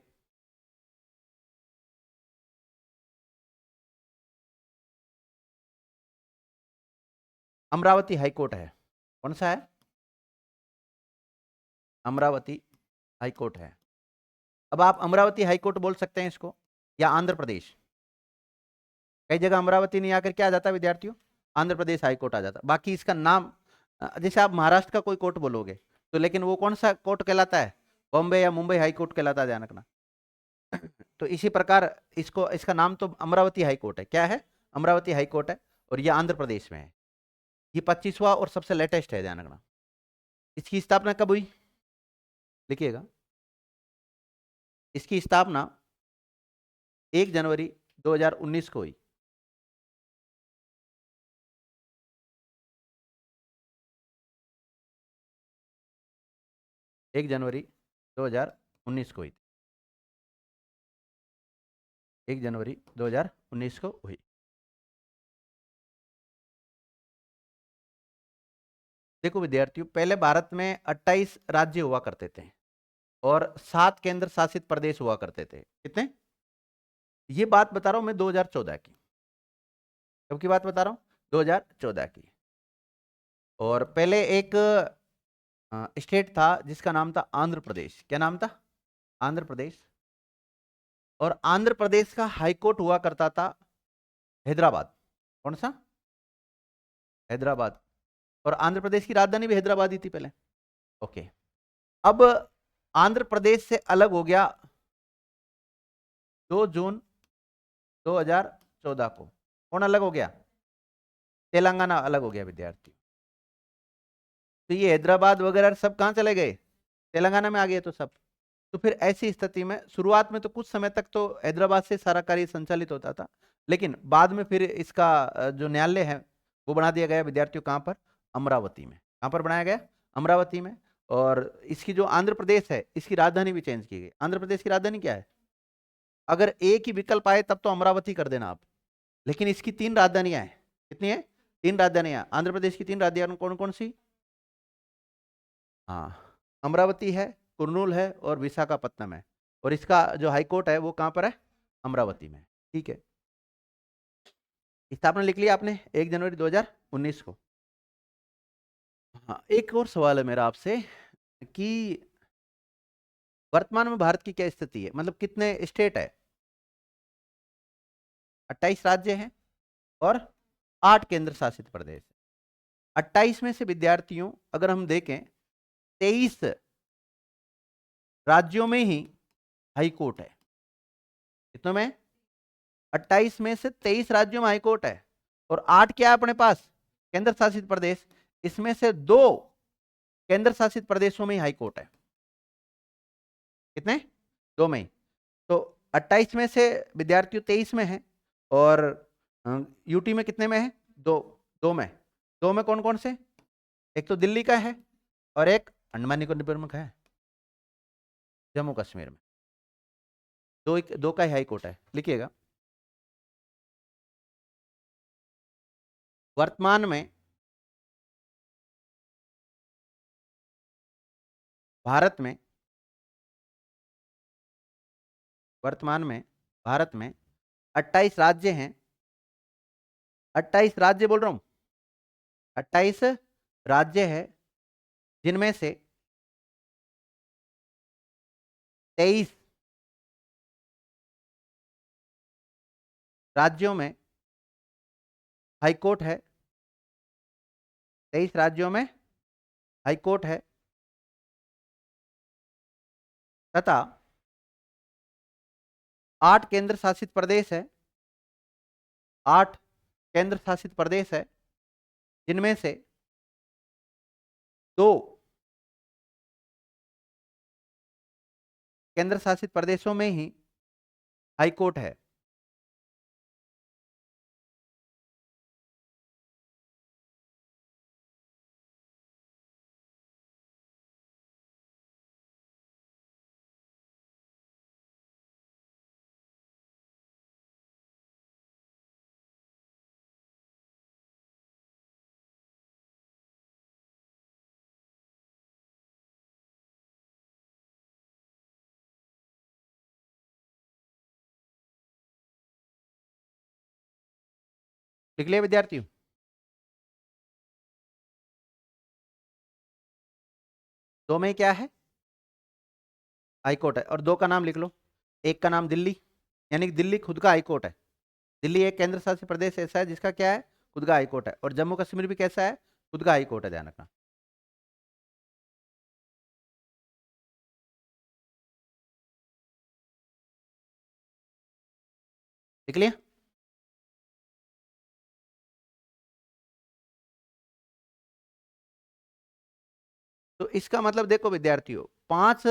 अमरावती हाईकोर्ट है। कौन सा है, अमरावती हाईकोर्ट है। अब आप अमरावती हाईकोर्ट बोल सकते हैं इसको, या आंध्र प्रदेश। कई जगह अमरावती नहीं आकर क्या आ जाता है विद्यार्थियों, आंध्र प्रदेश हाईकोर्ट आ जाता। बाकी इसका नाम जैसे आप महाराष्ट्र का कोई कोर्ट बोलोगे तो, लेकिन वो कौन सा कोर्ट कहलाता है, बॉम्बे या मुंबई हाईकोर्ट कहलाता है, ध्यान रखना। तो इसी प्रकार इसको, इसका नाम तो अमरावती हाईकोर्ट है। क्या है, अमरावती हाईकोर्ट है, और ये आंध्र प्रदेश में है। ये 25वां और सबसे लेटेस्ट है, ध्यान रखना। इसकी स्थापना कब हुई, लिखिएगा, इसकी स्थापना 1 जनवरी 2019 को हुई। 1 जनवरी 2019 को हुई, 1 जनवरी 2019 को हुई। देखो विद्यार्थियों, पहले भारत में 28 राज्य हुआ करते थे और 7 केंद्र शासित प्रदेश हुआ करते थे। कितने, ये बात बता रहा हूं मैं 2014 की, कब की बात बता रहा हूं, 2014 की। और पहले एक स्टेट था जिसका नाम था आंध्र प्रदेश। क्या नाम था, आंध्र प्रदेश। और आंध्र प्रदेश का हाईकोर्ट हुआ करता था हैदराबाद। कौन सा, हैदराबाद। और आंध्र प्रदेश की राजधानी भी हैदराबाद ही थी पहले। ओके। अब आंध्र प्रदेश से अलग हो गया 2 जून 2014 को। कौन अलग हो गया, तेलंगाना अलग हो गया विद्यार्थी। तो ये हैदराबाद वगैरह सब कहाँ चले गए, तेलंगाना में आ गए तो सब। तो फिर ऐसी स्थिति में शुरुआत में तो कुछ समय तक तो हैदराबाद से सारा कार्य संचालित होता था, लेकिन बाद में फिर इसका जो न्यायालय है वो बना दिया गया विद्यार्थियों, कहाँ पर, अमरावती में। कहाँ पर बनाया गया, अमरावती में। और इसकी जो आंध्र प्रदेश है इसकी राजधानी भी चेंज की गई। आंध्र प्रदेश की राजधानी क्या है, अगर एक ही विकल्प आए तब तो अमरावती कर देना आप, लेकिन इसकी 3 राजधानियां हैं। कितनी है, 3 राजधानियां आंध्र प्रदेश की। 3 राजधानियां कौन कौन सी, हाँ, अमरावती है, कुर्नूल है और विशाखापत्तनम है। और इसका जो हाई कोर्ट है वो कहाँ पर है, अमरावती में। ठीक है, स्थापना लिख लिया आपने 1 जनवरी 2019 को। हाँ, एक और सवाल है मेरा आपसे कि वर्तमान में भारत की क्या स्थिति है, मतलब कितने स्टेट है, 28 राज्य हैं और 8 केंद्र शासित प्रदेश। 28 में से विद्यार्थियों अगर हम देखें 23 राज्यों में ही हाई कोर्ट है। कितनों में, 28 में से 23 राज्यों में हाई कोर्ट है, और 8 क्या है अपने पास, केंद्र शासित प्रदेश। इसमें से 2 केंद्र शासित प्रदेशों में ही हाई कोर्ट है। कितने, 2 में ही। तो 28 में से विद्यार्थियों 23 में है, और यूटी में कितने में है, 2, 2 में। 2 में कौन कौन से, एक तो दिल्ली का है और एक अंडमान निकोबार में है, जम्मू कश्मीर में। 2 का ही हाई कोर्ट है, लिखिएगा। वर्तमान में भारत में 28 राज्य हैं। 28 राज्य बोल रहा हूं, 28 राज्य है, जिनमें से 23 राज्यों में हाईकोर्ट है। 23 राज्यों में हाईकोर्ट है तथा 8 केंद्र शासित प्रदेश है। 8 केंद्र शासित प्रदेश है, जिनमें से 2 केंद्र शासित प्रदेशों में ही हाईकोर्ट है। लिख लिया विद्यार्थियों? दो में क्या है? हाईकोर्ट है। और दो का नाम लिख लो। एक का नाम दिल्ली, यानी कि दिल्ली खुद का हाईकोर्ट है। दिल्ली एक केंद्र शासित प्रदेश ऐसा है जिसका क्या है, खुद का हाईकोर्ट है। और जम्मू कश्मीर भी कैसा है, खुद का हाईकोर्ट है, ध्यान रखना। लिख लिया? तो इसका मतलब देखो विद्यार्थियों, 5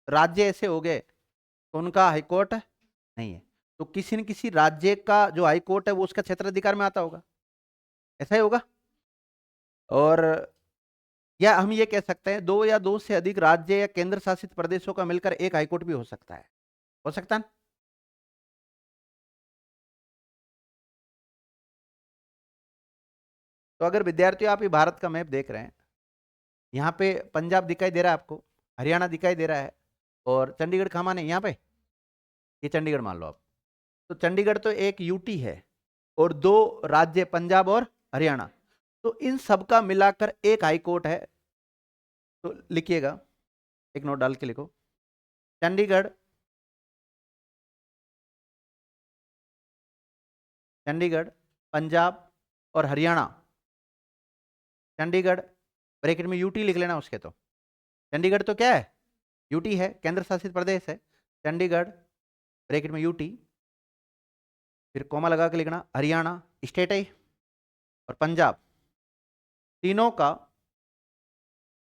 राज्य ऐसे हो गए तो उनका हाईकोर्ट नहीं है। तो किसी न किसी राज्य का जो हाईकोर्ट है वो उसका क्षेत्राधिकार में आता होगा, ऐसा ही होगा। और या हम ये कह सकते हैं 2 या 2 से अधिक राज्य या केंद्र शासित प्रदेशों का मिलकर एक हाईकोर्ट भी हो सकता है। हो सकता है ना? तो अगर विद्यार्थियों आप ये भारत का मैप देख रहे हैं, यहाँ पे पंजाब दिखाई दे रहा है आपको, हरियाणा दिखाई दे रहा है, और चंडीगढ़ कहाँ माने यहाँ पे, ये चंडीगढ़ मान लो आप। तो चंडीगढ़ तो एक यूटी है और 2 राज्य पंजाब और हरियाणा, तो इन सब का मिलाकर एक हाई कोर्ट है। तो लिखिएगा, एक नोट डाल के लिखो, चंडीगढ़, चंडीगढ़, पंजाब और हरियाणा। चंडीगढ़ ब्रैकेट में यूटी लिख लेना उसके। तो चंडीगढ़ तो क्या है, यूटी है, केंद्र शासित प्रदेश है। चंडीगढ़ ब्रैकेट में यूटी, फिर कोमा लगा के लिखना, हरियाणा स्टेट है, और पंजाब, तीनों का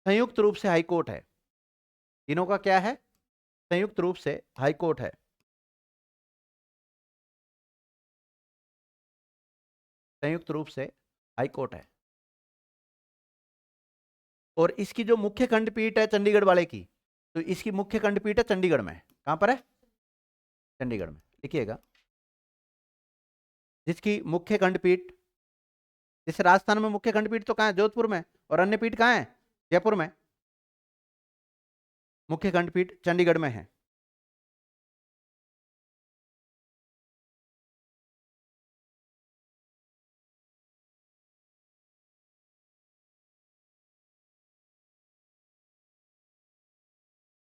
संयुक्त रूप से हाई कोर्ट है। तीनों का क्या है, संयुक्त रूप से हाई कोर्ट है। संयुक्त रूप से हाई कोर्ट है। और इसकी जो मुख्य खंडपीठ है चंडीगढ़ वाले की, तो इसकी मुख्य खंडपीठ है चंडीगढ़ में। कहां पर है, चंडीगढ़ में। लिखिएगा, जिसकी मुख्य खंडपीठ, जैसे राजस्थान में मुख्य खंडपीठ तो कहां है, जोधपुर में, और अन्य पीठ कहां है, जयपुर में। मुख्य खंडपीठ चंडीगढ़ में है।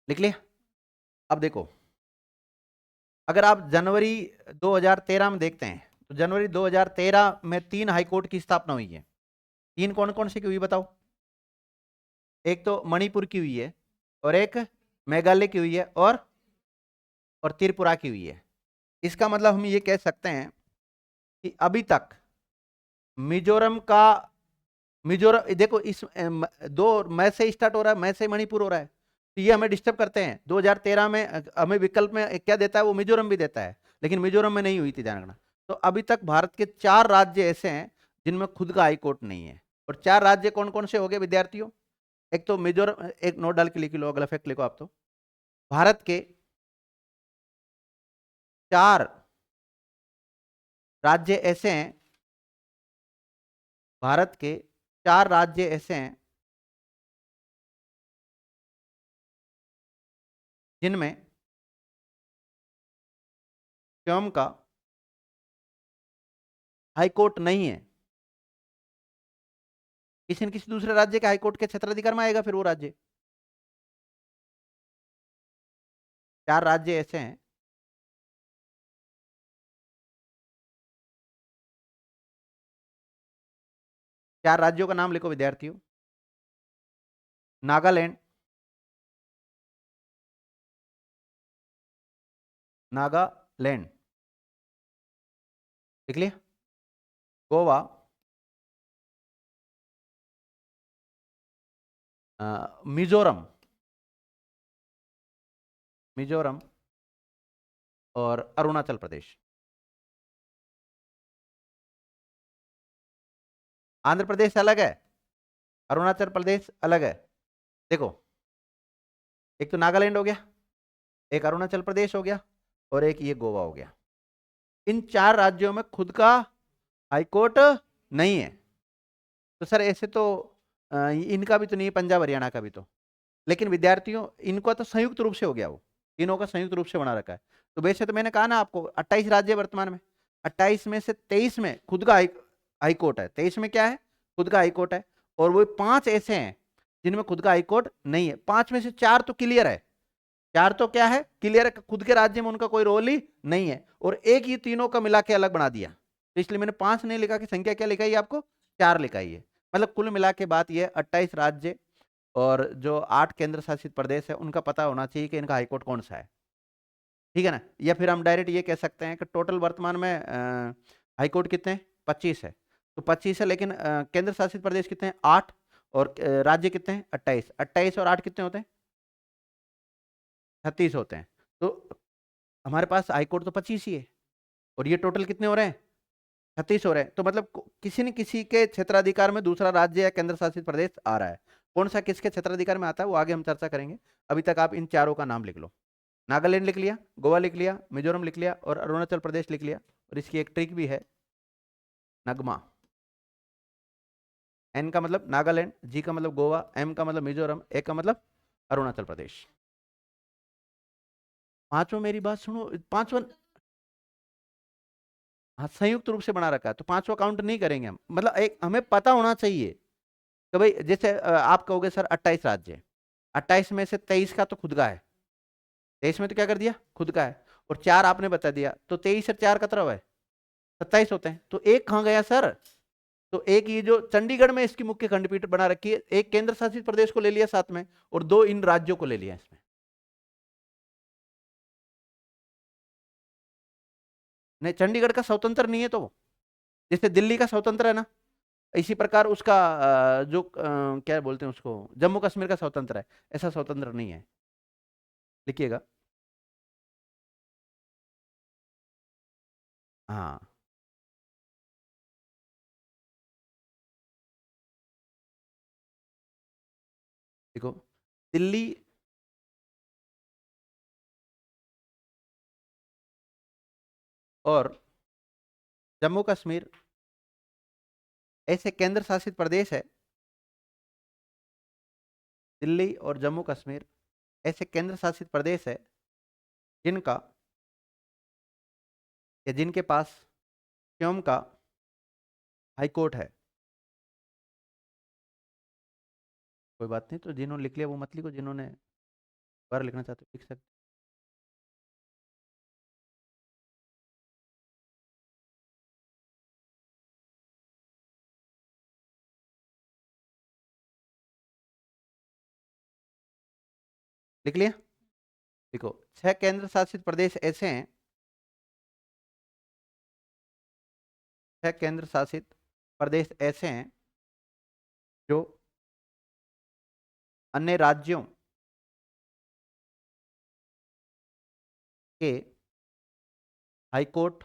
लिख लिया? अब देखो, अगर आप जनवरी 2013 में देखते हैं, तो जनवरी 2013 में 3 हाईकोर्ट की स्थापना हुई है। 3 कौन कौन से की हुई बताओ? एक तो मणिपुर की हुई है, और एक मेघालय की हुई है, और त्रिपुरा की हुई है। इसका मतलब हम ये कह सकते हैं कि अभी तक मिजोरम का, मिजोरम देखो इस दो मई से स्टार्ट हो रहा है, मई से मणिपुर हो रहा है, तो ये हमें डिस्टर्ब करते हैं। 2013 में हमें विकल्प में क्या देता है, वो मिजोरम भी देता है, लेकिन मिजोरम में नहीं हुई थी, ध्यान रखना। तो अभी तक भारत के 4 राज्य ऐसे हैं जिनमें खुद का हाई कोर्ट नहीं है। और 4 राज्य कौन कौन से हो गए विद्यार्थियों? एक तो मिजोरम, एक नोट डाल के लिख लो, अगला फैक्ट लिखो आप। तो भारत के 4 राज्य ऐसे हैं भारत के 4 राज्य ऐसे हैं जिनमें स्वयं का हाईकोर्ट नहीं है। किसी न किसी दूसरे राज्य के हाईकोर्ट के क्षेत्राधिकार में आएगा फिर वो राज्य। 4 राज्य ऐसे हैं, चार राज्यों का नाम लिखो विद्यार्थियों। नागालैंड, नागालैंड लिख लिया। गोवा, मिजोरम, मिजोरम और अरुणाचल प्रदेश। आंध्र प्रदेश अलग है, अरुणाचल प्रदेश अलग है। देखो, एक तो नागालैंड हो गया, एक अरुणाचल प्रदेश हो गया और एक ये गोवा हो गया। इन 4 राज्यों में खुद का हाईकोर्ट नहीं है। तो सर ऐसे तो इनका भी तो नहीं है, पंजाब हरियाणा का भी तो। लेकिन विद्यार्थियों इनका तो संयुक्त रूप से हो गया, वो तीनों का संयुक्त रूप से बना रखा है। तो वैसे तो मैंने कहा ना आपको 28 राज्य वर्तमान में, 28 में से 23 में खुद का हाईकोर्ट है। 23 में क्या है? खुद का हाईकोर्ट है। और वो 5 ऐसे हैं जिनमें खुद का हाईकोर्ट नहीं है। 5 में से 4 तो क्लियर है, 4 तो क्या है? क्लियर है, खुद के राज्य में उनका कोई रोल ही नहीं है। और एक ये तीनों का मिला के अलग बना दिया। तो इसलिए मैंने 5 नहीं लिखा, कि संख्या क्या लिखाई है आपको? 4 लिखाई है। मतलब कुल मिला के बात यह 28 राज्य और जो 8 केंद्र शासित प्रदेश है उनका पता होना चाहिए कि इनका हाईकोर्ट कौन सा है। ठीक है ना? या फिर हम डायरेक्ट ये कह सकते हैं कि टोटल वर्तमान में हाईकोर्ट कितने हैं? 25 है। तो 25 है, लेकिन केंद्र शासित प्रदेश कितने हैं? 8। और राज्य कितने हैं? 28। 28 और 8 कितने होते हैं? 36 होते हैं। तो हमारे पास हाईकोर्ट तो 25 ही है, और ये टोटल कितने हो रहे हैं? 36 हो रहे हैं। तो मतलब किसी न किसी के क्षेत्राधिकार में दूसरा राज्य या केंद्र शासित प्रदेश आ रहा है। कौन सा किसके क्षेत्राधिकार में आता है वो आगे हम चर्चा करेंगे। अभी तक आप इन चारों का नाम लिख लो। नागालैंड लिख लिया, गोवा लिख लिया, मिजोरम लिख लिया और अरुणाचल प्रदेश लिख लिया। और इसकी एक ट्रिक भी है, नगमा। एन का मतलब नागालैंड, जी का मतलब गोवा, एम का मतलब मिजोरम, ए का मतलब अरुणाचल प्रदेश। पांचों मेरी बात सुनो, पांचों हाँ संयुक्त रूप से बना रखा है, तो पांचवा काउंट नहीं करेंगे हम। मतलब एक हमें पता होना चाहिए कि भाई जैसे आप कहोगे सर 28 राज्य, 28 में से 23 का तो खुद का है। 23 में तो क्या कर दिया? खुद का है। और 4 आपने बता दिया, तो 23 और 4 का है 27 होते हैं। तो एक कहाँ गया सर? तो एक ये जो चंडीगढ़ में इसकी मुख्य खंडपीठ बना रखी है, एक केंद्र शासित प्रदेश को ले लिया साथ में, और 2 इन राज्यों को ले लिया इसमें। नहीं, चंडीगढ़ का स्वतंत्र नहीं है तो वो, जैसे दिल्ली का स्वतंत्र है ना, इसी प्रकार उसका जो क्या बोलते हैं उसको, जम्मू कश्मीर का स्वतंत्र है। ऐसा स्वतंत्र नहीं है, लिखिएगा। हाँ, देखो, दिल्ली और जम्मू कश्मीर ऐसे केंद्र शासित प्रदेश है। दिल्ली और जम्मू कश्मीर ऐसे केंद्र शासित प्रदेश है जिनका या जिनके पास स्वयं का हाईकोर्ट है। कोई बात नहीं, तो जिन्होंने लिख लिया वो मत लिखो, जिन्होंने बार लिखना चाहते हो लिख सकते। लिख लिया? देखो, 6 केंद्र शासित प्रदेश ऐसे हैं, 6 केंद्र शासित प्रदेश ऐसे हैं जो अन्य राज्यों के हाईकोर्ट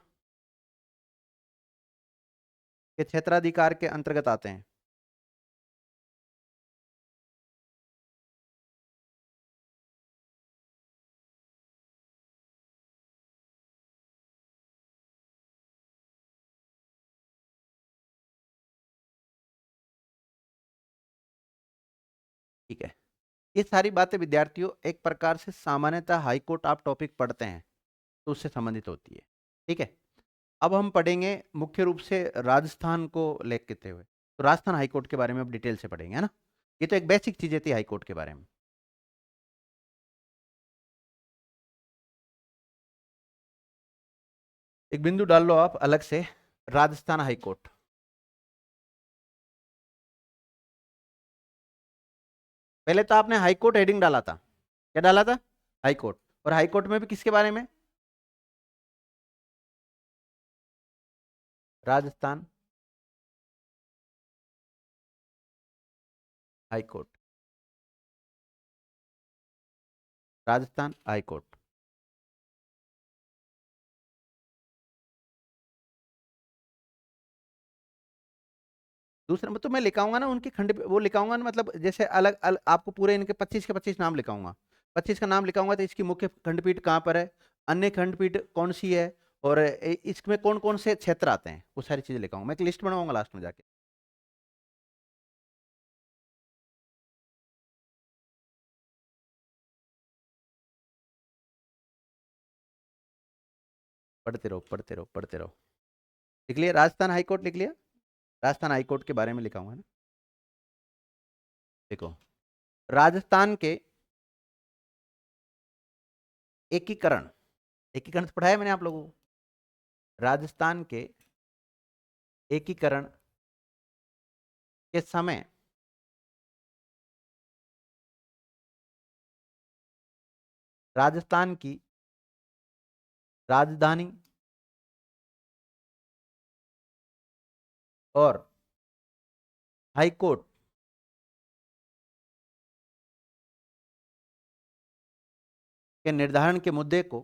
के क्षेत्राधिकार के अंतर्गत आते हैं। ठीक है, ये सारी बातें विद्यार्थियों एक प्रकार से सामान्यतः हाईकोर्ट आप टॉपिक पढ़ते हैं तो उससे संबंधित होती है। ठीक है, अब हम पढ़ेंगे मुख्य रूप से राजस्थान को लेते हुए, तो राजस्थान हाईकोर्ट के बारे में अब डिटेल से पढ़ेंगे, है ना। ये तो एक बेसिक चीजें थी हाईकोर्ट के बारे में। एक बिंदु डाल लो आप अलग से, राजस्थान हाईकोर्ट। पहले तो आपने हाईकोर्ट हेडिंग डाला था, क्या डाला था, हाईकोर्ट। और हाईकोर्ट में भी किसके बारे में, राजस्थान हाईकोर्ट, राजस्थान हाईकोर्ट। दूसरा तो मैं लिखाऊंगा ना उनकी खंड, वो लिखाऊंगा ना, मतलब जैसे आपको पूरे इनके 25 के 25 नाम लिखाऊंगा, 25 का नाम लिखाऊंगा तो इसकी मुख्य खंडपीठ कहाँ पर है, अन्य खंडपीठ कौन सी है, और इसमें कौन कौन से क्षेत्र आते हैं, वो सारी चीजें लिखाऊंगा। मैं एक लिस्ट बनाऊंगा लास्ट में जाके। पढ़ते रहो पढ़ते रहो पढ़ते रहो। लिख लिया राजस्थान हाईकोर्ट, लिख लिया, राजस्थान हाईकोर्ट के बारे में लिखाऊंगा ना। देखो, राजस्थान के एकीकरण, एकीकरण तो पढ़ाया मैंने आप लोगों को, राजस्थान के एकीकरण के समय राजस्थान की राजधानी और हाईकोर्ट के निर्धारण के मुद्दे को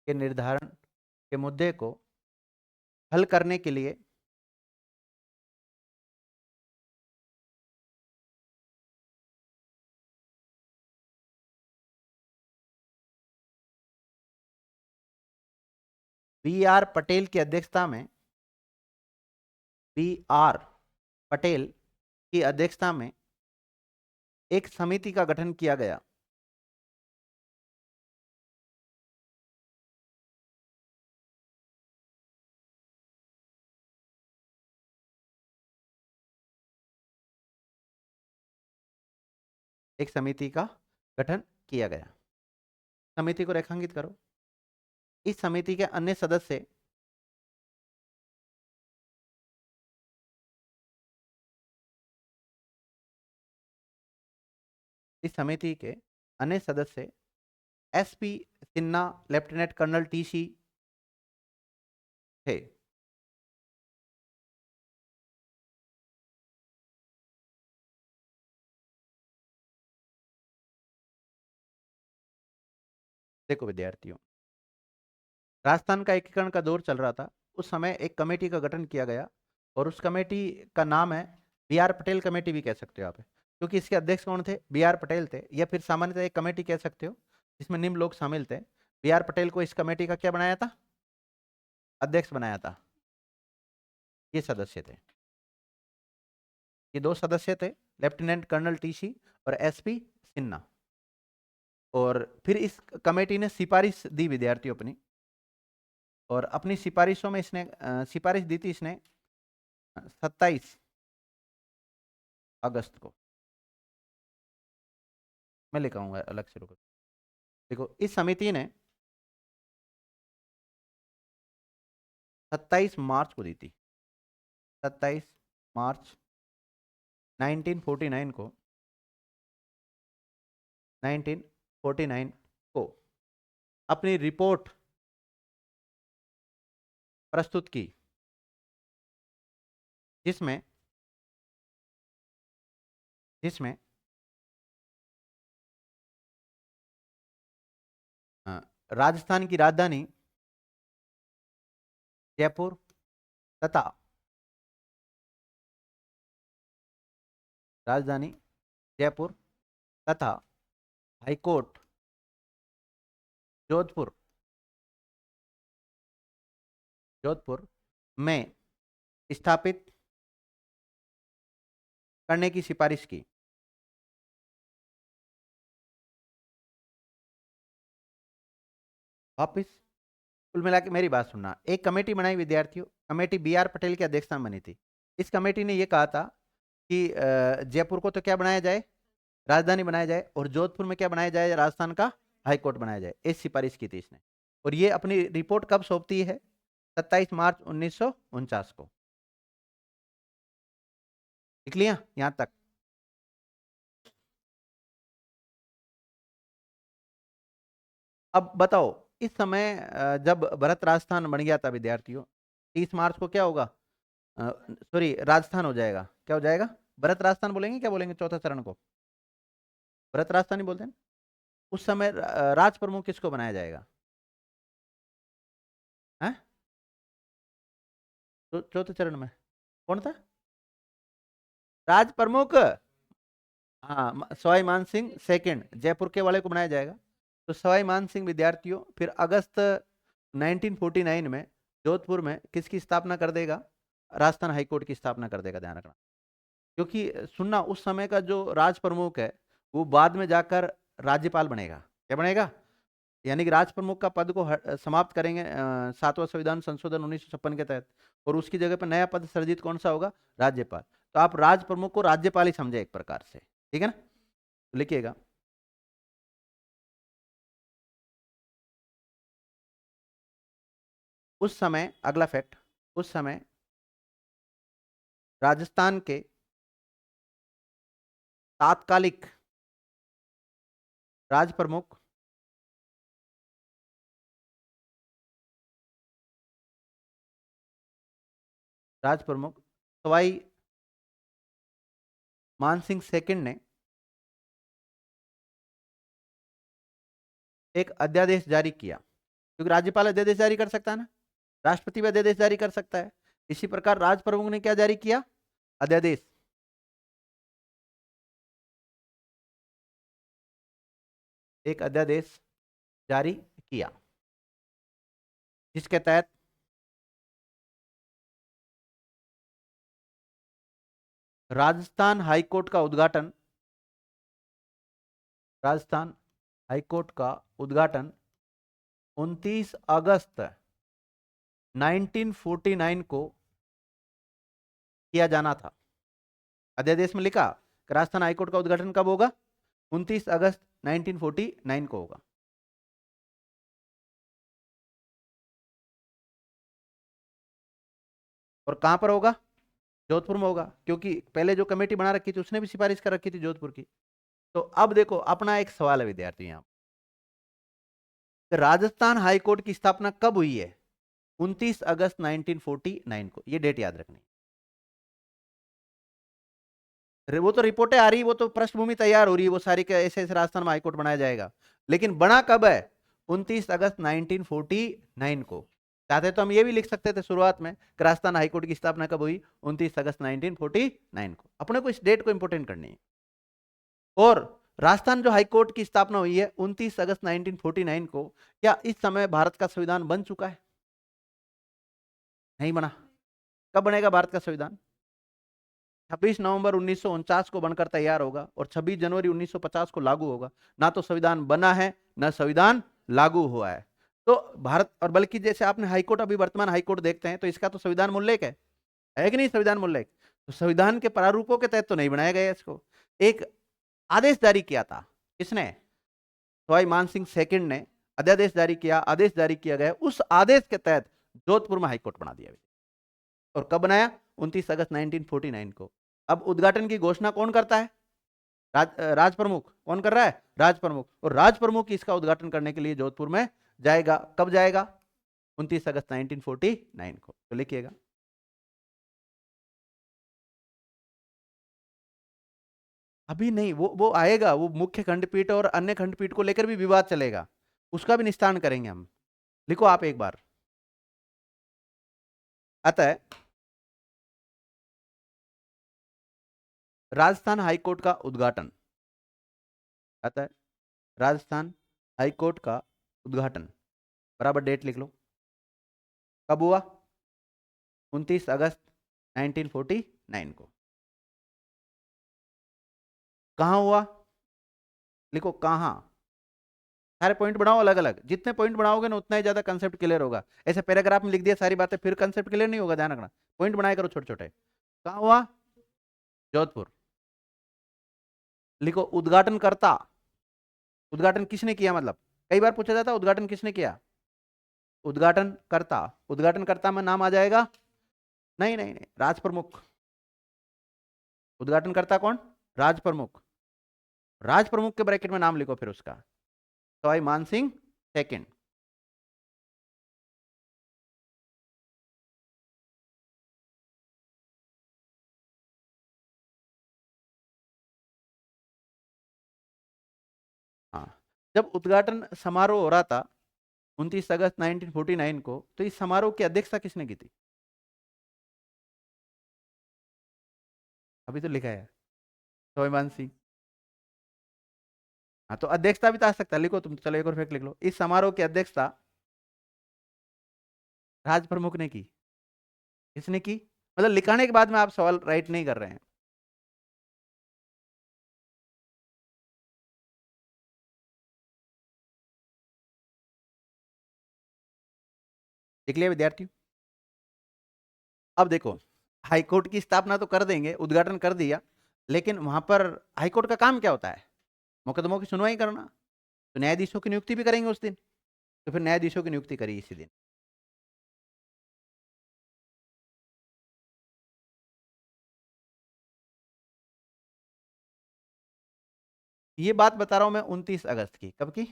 के निर्धारण के मुद्दे को हल करने के लिए बी आर पटेल की अध्यक्षता में, बी आर पटेल की अध्यक्षता में एक समिति का गठन किया गया। एक समिति का गठन किया गया, समिति को रेखांकित करो। इस समिति के अन्य सदस्य इस समिति के अन्य सदस्य SP Sinha, lieutenant colonel TC थे। देखो विद्यार्थियों, राजस्थान का एकीकरण का दौर चल रहा था, उस समय एक कमेटी का गठन किया गया और उस कमेटी का नाम है बी आर पटेल कमेटी भी कह सकते हो आप, क्योंकि इसके अध्यक्ष कौन थे, बी आर पटेल थे, या फिर सामान्यतः एक कमेटी कह सकते हो जिसमें निम्न लोग शामिल थे। बी आर पटेल को इस कमेटी का क्या बनाया था, अध्यक्ष बनाया था। ये सदस्य थे, ये दो सदस्य थे, लेफ्टिनेंट कर्नल टीसी और एसपी सिन्हा। और फिर इस कमेटी ने सिफारिश दी विद्यार्थियों अपनी, और अपनी सिफारिशों में इसने सिफारिश दी थी इसने 27 अगस्त को। मैं लिखाऊंगा अलग से, रुको। देखो, इस समिति ने 27 मार्च को दी थी, 27 मार्च 1949 को, 1949 को अपनी रिपोर्ट प्रस्तुत की, जिसमें जिसमें राजस्थान की राजधानी जयपुर तथा राजधानी जयपुर तथा हाईकोर्ट जोधपुर जोधपुर में स्थापित करने की सिफारिश की। वापिस कुल मिला के मेरी बात सुनना, एक कमेटी बनाई विद्यार्थियों, कमेटी बी आर पटेल की अध्यक्षता में बनी थी। इस कमेटी ने यह कहा था कि जयपुर को तो क्या बनाया जाए, राजधानी बनाया जाए, और जोधपुर में क्या बनाया जाए, राजस्थान का हाईकोर्ट बनाया जाए। इस सिफारिश की थी इसने, और ये अपनी रिपोर्ट कब सौंपती है, 27 मार्च 1949 को। लिख लिया यहां तक। अब बताओ, इस समय जब भरत राजस्थान बन गया था विद्यार्थियों, 30 मार्च को क्या होगा, सॉरी राजस्थान हो जाएगा, क्या हो जाएगा, भरत राजस्थान बोलेंगे, क्या बोलेंगे चौथा चरण को, भरत राजस्थान ही बोलते हैं। उस समय राज प्रमुख किसको बनाया जाएगा, है तो चौथे चरण में कौन था राज प्रमुख, हाँ सवाई मान सिंह सेकंड, जयपुर के वाले को बनाया जाएगा। तो सवाई मान सिंह विद्यार्थियों फिर अगस्त 1949 में जोधपुर में किसकी स्थापना कर देगा, राजस्थान हाईकोर्ट की स्थापना कर देगा, ध्यान रखना। क्योंकि सुनना, उस समय का जो राज प्रमुख है वो बाद में जाकर राज्यपाल बनेगा, क्या बनेगा, यानी कि राज प्रमुख का पद को समाप्त करेंगे 7वां संविधान संशोधन 1956 के तहत, और उसकी जगह पर नया पद सृजित कौन सा होगा, राज्यपाल। तो आप राज प्रमुख को राज्यपाल ही समझे एक प्रकार से, ठीक है ना, तो लिखिएगा। उस समय अगला फैक्ट, उस समय राजस्थान के तात्कालिक राज प्रमुख सवाई मानसिंह सेकंड ने एक अध्यादेश जारी किया, क्योंकि राज्यपाल अध्यादेश जारी कर सकता है ना, राष्ट्रपति भी अध्यादेश जारी कर सकता है। इसी प्रकार राज प्रमुख ने क्या जारी किया, अध्यादेश, एक अध्यादेश जारी किया, जिसके तहत राजस्थान हाईकोर्ट का उद्घाटन, राजस्थान हाईकोर्ट का उद्घाटन 29 अगस्त 1949 को किया जाना था। अध्यादेश में लिखा कि राजस्थान हाईकोर्ट का उद्घाटन कब होगा, 29 अगस्त 1949 को होगा। और कहां पर होगा, जोधपुर में होगा, क्योंकि पहले जो कमेटी बना रखी थी उसने भी सिफारिश कर रखी थी जोधपुर की। तो अब देखो, अपना एक सवाल है विद्यार्थी यहां, राजस्थान हाईकोर्ट की स्थापना कब हुई है, 29 अगस्त 1949 को, ये डेट याद रखनी। वो तो रिपोर्टें आ रही, वो तो पृष्ठभूमि तैयार हो रही है वो सारी, के ऐसे ऐसे राजस्थान में हाईकोर्ट बनाया जाएगा, लेकिन बना कब है, 29 अगस्त 1949 को। चाहते तो हम ये भी लिख सकते थे शुरुआत में कि राजस्थान हाईकोर्ट की स्थापना कब हुई, 29 अगस्त 1949 को। अपने को इस डेट को इंपोर्टेंट करनी है। और राजस्थान जो हाईकोर्ट की स्थापना हुई है 29 अगस्त 1949 को, क्या इस समय भारत का संविधान बन चुका है, नहीं बना। कब बनेगा भारत का संविधान, 26 नवंबर 1949 को बनकर तैयार होगा, और 26 जनवरी 1950 को लागू होगा। ना तो संविधान बना है, ना संविधान लागू हुआ है। तो भारत, और बल्कि जैसे आपने हाईकोर्ट, अभी वर्तमान हाईकोर्ट देखते हैं, तो इसका तो संविधान मूल्यक है कि नहीं, संविधान मूल्यक। तो संविधान के प्रारूपों के तहत तो नहीं बनाया गया इसको। एक आदेश जारी किया था, किसने, सवाई मानसिंह सेकंड ने अध्यादेश जारी किया, आदेश जारी किया गया, उस आदेश के तहत जोधपुर में हाईकोर्ट बना दिया। और कब बनाया, 29 अगस्त 1949 को। अब उद्घाटन की घोषणा कौन करता है, राज प्रमुख, कौन कर रहा है, राज प्रमुख। और राज प्रमुख इसका उद्घाटन करने के लिए जोधपुर में जाएगा, कब जाएगा, 29 अगस्त 1949 को। तो लिखिएगा, अभी नहीं, वो आएगा, वो मुख्य खंडपीठ और अन्य खंडपीठ को लेकर भी विवाद चलेगा, उसका भी निस्तारण करेंगे हम। लिखो आप एक बार, अतः राजस्थान हाईकोर्ट का उद्घाटन, अतः राजस्थान हाईकोर्ट का उद्घाटन, बराबर डेट लिख लो, कब हुआ, 29 अगस्त 1949 को। कहाँ हुआ? लिखो कहाँ। सारे पॉइंट बनाओ अलग अलग, जितने पॉइंट बनाओगे ना उतना ही ज्यादा कंसेप्ट क्लियर होगा। ऐसे पैराग्राफ में लिख दिया सारी बातें फिर कंसेप्ट क्लियर नहीं होगा, ध्यान रखना। पॉइंट बनाया करो छोटे छोटे। कहाँ हुआ? जोधपुर। लिखो उद्घाटनकर्ता। उद्घाटन किसने किया, मतलब कई बार पूछा जाता है उद्घाटन किसने किया। उद्घाटनकर्ता, उद्घाटनकर्ता में नाम आ जाएगा, नहीं नहीं नहीं, राज प्रमुख। उद्घाटनकर्ता कौन? राज प्रमुख। राज प्रमुख के ब्रैकेट में नाम लिखो फिर उसका, सवाई मान सिंह सेकंड। हाँ, जब उद्घाटन समारोह हो रहा था 29 अगस्त 1949 को, तो इस समारोह की अध्यक्षता किसने की थी? अभी तो लिखा है स्वाभिमान सिंह। हाँ, तो अध्यक्षता भी तो आ सकता है, लिखो तुम, चलो एक और फैक्ट लिख लो। इस समारोह की अध्यक्षता राज प्रमुख ने की। किसने की? मतलब लिखाने के बाद में आप सवाल राइट नहीं कर रहे हैं। लिख लिया विद्यार्थी? अब देखो, हाईकोर्ट की स्थापना तो कर देंगे, उद्घाटन कर दिया, लेकिन वहां पर हाईकोर्ट का काम क्या होता है? मुकदमों की सुनवाई करना। तो न्यायाधीशों की नियुक्ति भी करेंगे उस दिन, तो फिर न्यायाधीशों की नियुक्ति करी इसी दिन। ये बात बता रहा हूं मैं 29 अगस्त की, कब की?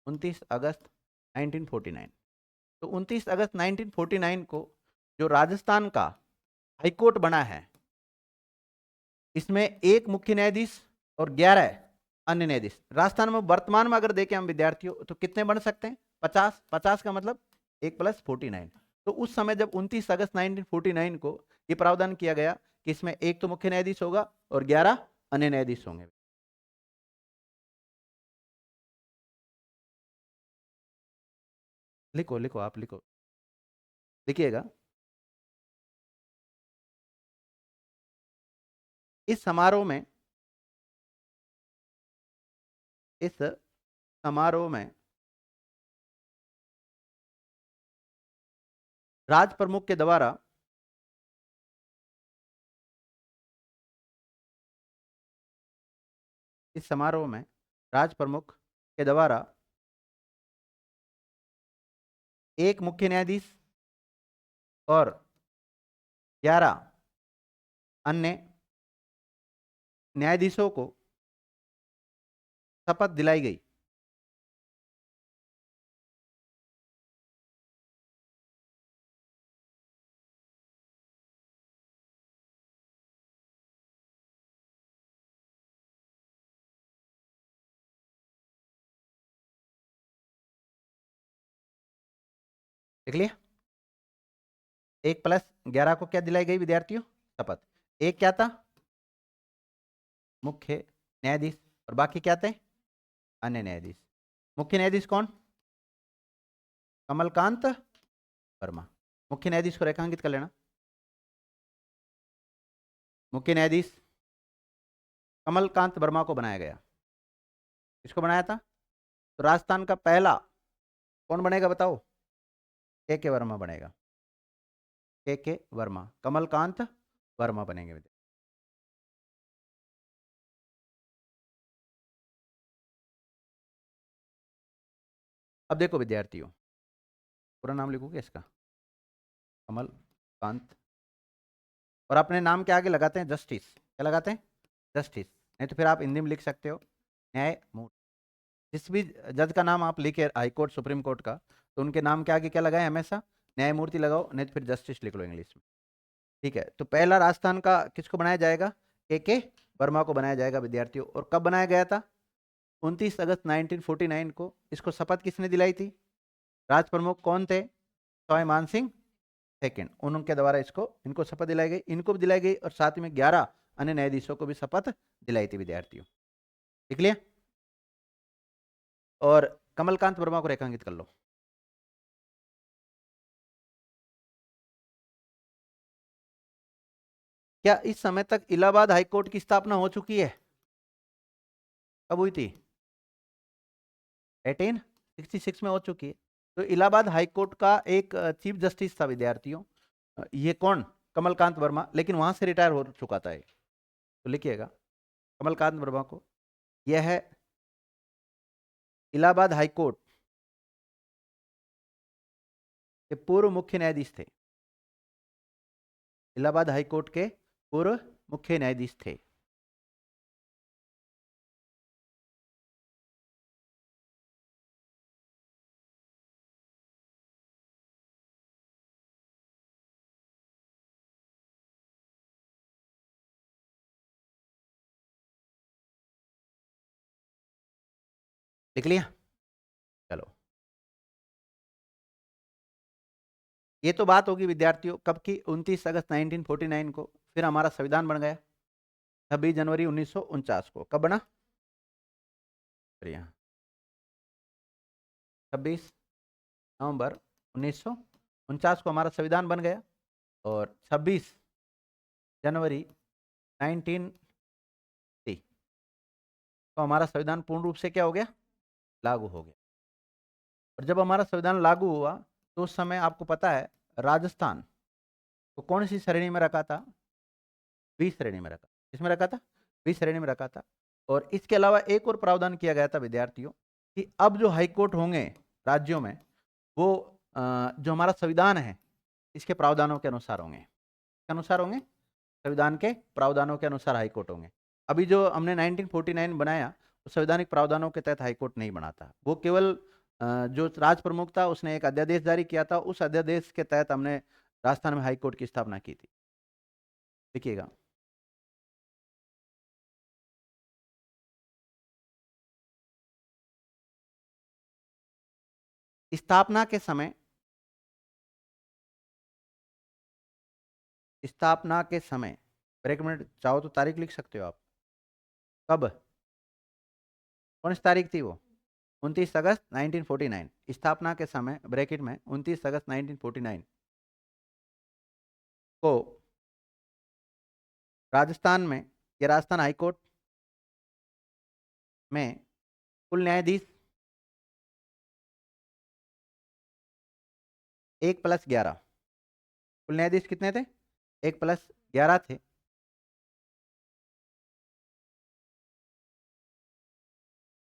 29 अगस्त 1949। तो 29 अगस्त 1949 को जो राजस्थान का हाईकोर्ट बना है, इसमें एक मुख्य न्यायाधीश और 11 अन्य न्यायाधीश। राजस्थान में वर्तमान में अगर देखें हम विद्यार्थियों, तो कितने बन सकते हैं? 50। 50 का मतलब 1 + 49। तो उस समय जब 29 अगस्त 1949 को ये प्रावधान किया गया कि इसमें एक तो मुख्य न्यायाधीश होगा और 11 अन्य न्यायाधीश होंगे। लिखो लिखो, आप लिखो, लिखिएगा। इस समारोह में, इस समारोह में राज प्रमुख के द्वारा इस समारोह में राज प्रमुख के द्वारा एक मुख्य न्यायाधीश और 11 अन्य न्यायाधीशों को शपथ दिलाई गई। देख लिया? 1 + 11 को क्या दिलाई गई विद्यार्थियों? शपथ। एक क्या था? मुख्य न्यायाधीश, और बाकी क्या थे? अन्य न्यायाधीश। मुख्य न्यायाधीश कौन? कमलकांत वर्मा। मुख्य न्यायाधीश को रेखांकित कर लेना। मुख्य न्यायाधीश कमलकांत वर्मा को बनाया गया। किसको बनाया था? तो राजस्थान का पहला कौन बनेगा बताओ? के वर्मा बनेगा। के वर्मा, कमलकांत वर्मा बनेंगे। अब देखो विद्यार्थियों, पूरा नाम लिखोगे इसका, कमलकांत, और अपने नाम के आगे लगाते हैं जस्टिस। क्या लगाते हैं? जस्टिस। नहीं तो फिर आप हिंदी में लिख सकते हो न्यायमूर्ति। जिस भी जज का नाम आप लिखे हाई कोर्ट सुप्रीम कोर्ट का, तो उनके नाम के आगे क्या लगाए हमेशा? न्यायमूर्ति लगाओ, नहीं तो फिर जस्टिस लिख लो इंग्लिश में। ठीक है, तो पहला राजस्थान का किसको बनाया जाएगा? के वर्मा को बनाया जाएगा विद्यार्थियों। और कब बनाया गया था? 29 अगस्त 1949 को। इसको शपथ किसने दिलाई थी? राज प्रमुख कौन थे? सवाई मानसिंह सेकंड, उनके द्वारा इसको, इनको शपथ दिलाई गई, इनको भी दिलाई गई, और साथ में 11 अन्य न्यायाधीशों को भी शपथ दिलाई थी विद्यार्थियों। लिख लिया? और कमलकांत वर्मा को रेखांकित कर लो। क्या इस समय तक इलाहाबाद हाईकोर्ट की स्थापना हो चुकी है? कब हुई थी? 1866 में हो चुकी है। तो इलाहाबाद हाईकोर्ट का एक चीफ जस्टिस था विद्यार्थियों, ये कौन? कमलकांत वर्मा, लेकिन वहां से रिटायर हो चुका था ये, तो लिखिएगा कमलकांत वर्मा को। यह है इलाहाबाद हाईकोर्ट के पूर्व मुख्य न्यायाधीश थे। इलाहाबाद हाईकोर्ट के पूर्व मुख्य न्यायाधीश थे। लिख लिया? चलो, ये तो बात होगी विद्यार्थियों कब की? 29 अगस्त 1949 को। फिर हमारा संविधान बन गया 26 जनवरी 1949 को। कब बना? 26 नवंबर 1949 को हमारा संविधान बन गया। और 26 जनवरी 1950 तो हमारा संविधान पूर्ण रूप से क्या हो गया? लागू हो गया। और जब हमारा संविधान लागू हुआ तो उस समय आपको पता है राजस्थान को कौन सी श्रेणी में रखा था? 20 श्रेणी में रखा। किसमें रखा था? 20 श्रेणी में रखा था। और इसके अलावा एक और प्रावधान किया गया था विद्यार्थियों कि अब जो हाईकोर्ट होंगे राज्यों में वो जो हमारा संविधान है इसके प्रावधानों के अनुसार होंगे। के अनुसार होंगे? संविधान के प्रावधानों के अनुसार हाईकोर्ट होंगे। अभी जो हमने 1949 बनाया तो संवैधानिक प्रावधानों के तहत हाईकोर्ट नहीं बना था, वो केवल जो राज प्रमुख था उसने एक अध्यादेश जारी किया था, उस अध्यादेश के तहत हमने राजस्थान में हाईकोर्ट की स्थापना की थी। देखिएगा, स्थापना के समय, स्थापना के समय, एक मिनट चाहो तो तारीख लिख सकते हो आप। कब? कौन सी तारीख थी वो? 29 अगस्त 1949। स्थापना के समय ब्रैकेट में 29 अगस्त 1949 को राजस्थान में या राजस्थान हाईकोर्ट में कुल न्यायाधीश 1+11। कुल न्यायाधीश कितने थे? 1+11 थे।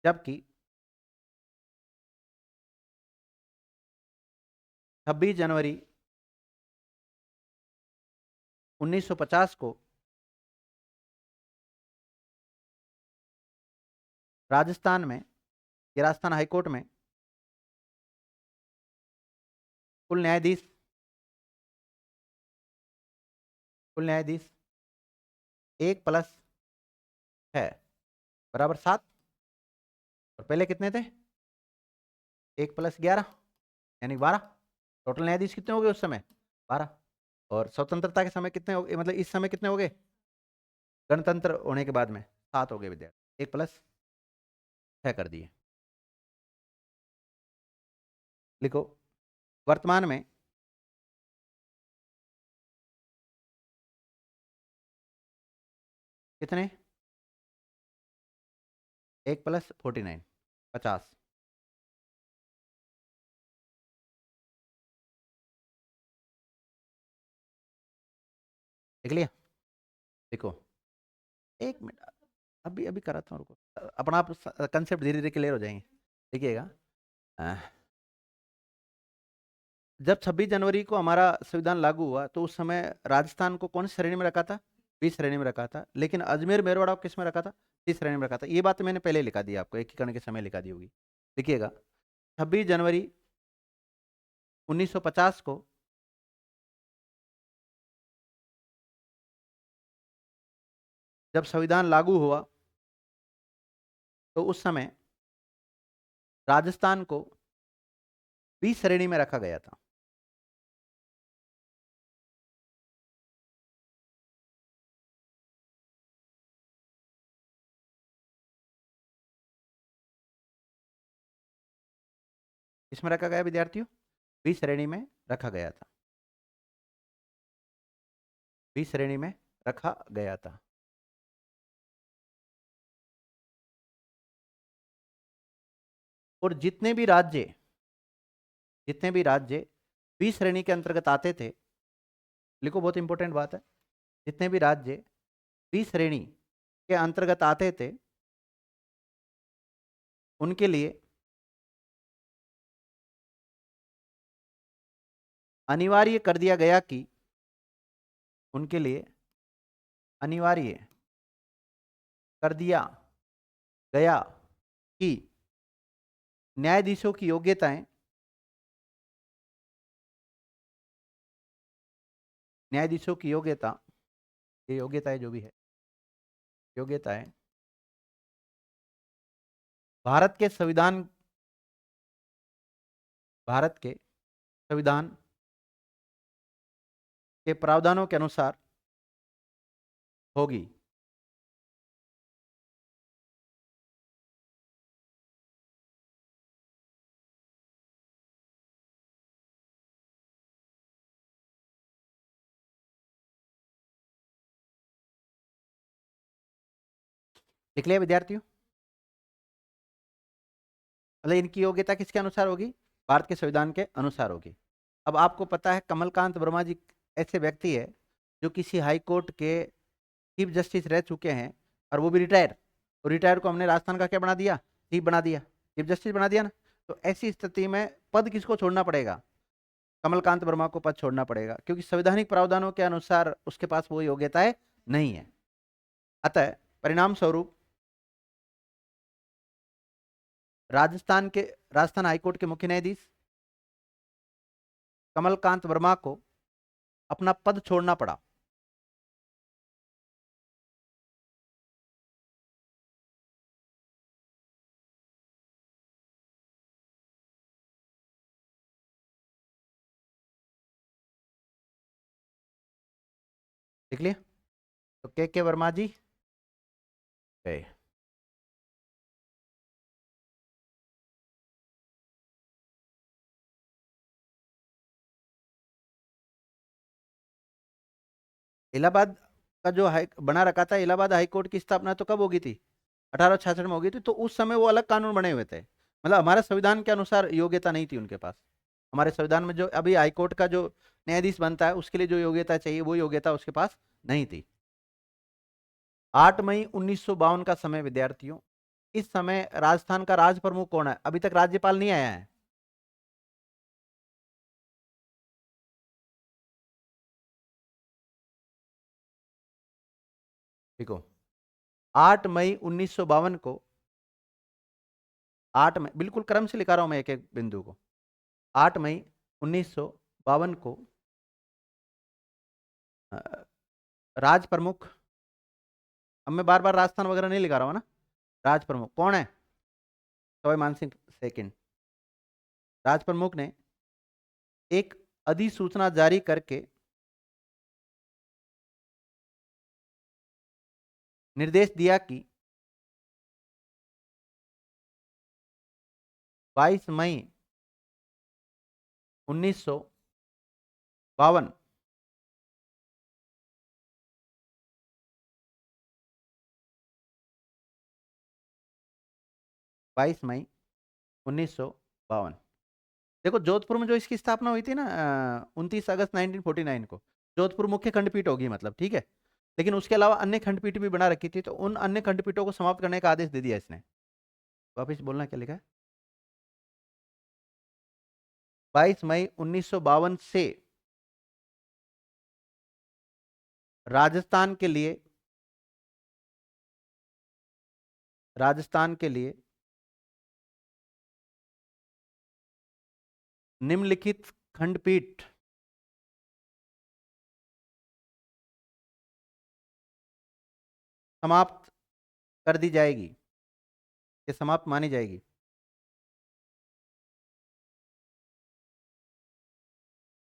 जबकि 26 जनवरी 1950 को राजस्थान में या राजस्थान हाईकोर्ट में कुल न्यायाधीश 1+6 बराबर 7। और पहले कितने थे? 1+11 यानी 12। टोटल न्यायाधीश कितने हो गए उस समय? 12। और स्वतंत्रता के समय कितने हो गए, मतलब इस समय कितने हो गए गणतंत्र होने के बाद में? 7 हो गए विद्यार्थी। 1+6 कर दिए। लिखो, वर्तमान में कितने? 1+49 50। देख लिया? देखो, एक मिनट, अभी अभी कराता हूँ, रुको। अपना आप कंसेप्ट धीरे धीरे क्लियर हो जाएंगे। देखिएगा, अह, जब 26 जनवरी को हमारा संविधान लागू हुआ तो उस समय राजस्थान को कौन सी श्रेणी में रखा था? 20 श्रेणी में रखा था। लेकिन अजमेर मेरवाड़ा को किस में रखा था? 30 श्रेणी में रखा था। ये बात मैंने पहले लिखा दी आपको, एकीकरण के समय लिखा दी होगी। देखिएगा, 26 जनवरी 1950 को जब संविधान लागू हुआ तो उस समय राजस्थान को 20 श्रेणी में रखा गया था। इसमें रखा गया विद्यार्थियों? 20 श्रेणी में रखा गया था। 20 श्रेणी में रखा गया था। और जितने भी राज्य बी श्रेणी के अंतर्गत आते थे, लिखो बहुत इंपॉर्टेंट बात है, जितने भी राज्य बी श्रेणी के अंतर्गत आते थे उनके लिए अनिवार्य कर दिया गया कि उनके लिए अनिवार्य कर दिया गया कि न्यायाधीशों की योग्यताएं, न्यायाधीशों की योग्यता, ये योग्यताएं जो भी है, योग्यताएं भारत के संविधान, भारत के संविधान के प्रावधानों के अनुसार होगी। लिख लिया विद्यार्थियों? मतलब इनकी योग्यता किसके अनुसार होगी? भारत के संविधान के अनुसार होगी। अब आपको पता है कमलकांत वर्मा जी ऐसे व्यक्ति है जो किसी हाई कोर्ट के चीफ जस्टिस रह चुके हैं, और वो भी रिटायर। और रिटायर को हमने राजस्थान का क्या बना दिया? चीफ बना दिया, चीफ जस्टिस बना दिया ना। तो ऐसी स्थिति में पद किसको छोड़ना पड़ेगा? कमलकांत वर्मा को पद छोड़ना पड़ेगा, क्योंकि संवैधानिक प्रावधानों के अनुसार उसके पास वो योग्यताएं नहीं है। अतः परिणाम स्वरूप राजस्थान हाईकोर्ट के मुख्य न्यायाधीश कमलकांत वर्मा को अपना पद छोड़ना पड़ा। देख लिया? तो के वर्मा जी गए। इलाहाबाद का जो हाई बना रखा था, इलाहाबाद हाईकोर्ट की स्थापना तो कब होगी थी? 1866 में होगी थी। तो उस समय वो अलग कानून बने हुए थे, मतलब हमारे संविधान के अनुसार योग्यता नहीं थी उनके पास। हमारे संविधान में जो अभी हाईकोर्ट का जो न्यायाधीश बनता है उसके लिए जो योग्यता चाहिए वो योग्यता उसके पास नहीं थी। 8 मई 1952 का समय विद्यार्थियों। इस समय राजस्थान का राज प्रमुख कौन है? अभी तक राज्यपाल नहीं आया है। देखो, 8 मई 1952 को, 8 मई, बिल्कुल क्रम से लिखा रहा हूं मैं एक एक बिंदु को। 8 मई 1952 को अ, राज प्रमुख, अब मैं बार बार राजस्थान वगैरह नहीं लिखा रहा हूँ ना, राज प्रमुख कौन है? सवाई मानसिंह सेकंड। राज प्रमुख ने एक अधिसूचना जारी करके निर्देश दिया कि 22 मई 1952 22 मई 1952, देखो जोधपुर में जो इसकी स्थापना हुई थी ना 29 अगस्त 1949 को, जोधपुर मुख्य खंडपीठ होगी मतलब, ठीक है। लेकिन उसके अलावा अन्य खंडपीठ भी बना रखी थी, तो उन अन्य खंडपीठों को समाप्त करने का आदेश दे दिया इसने। वापिस बोलना क्या लिखा है? 22 मई 1952 से राजस्थान के लिए, राजस्थान के लिए निम्नलिखित खंडपीठ समाप्त कर दी जाएगी, ये समाप्त मानी जाएगी।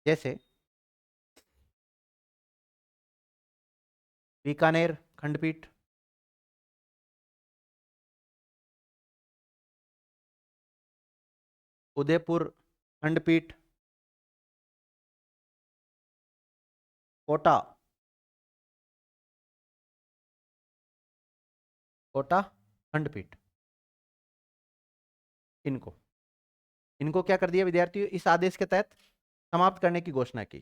जैसे बीकानेर खंडपीठ, उदयपुर खंडपीठ, कोटा कोटा खंडपीठ, इनको क्या कर दिया विद्यार्थियों, इस आदेश के तहत समाप्त करने की घोषणा की।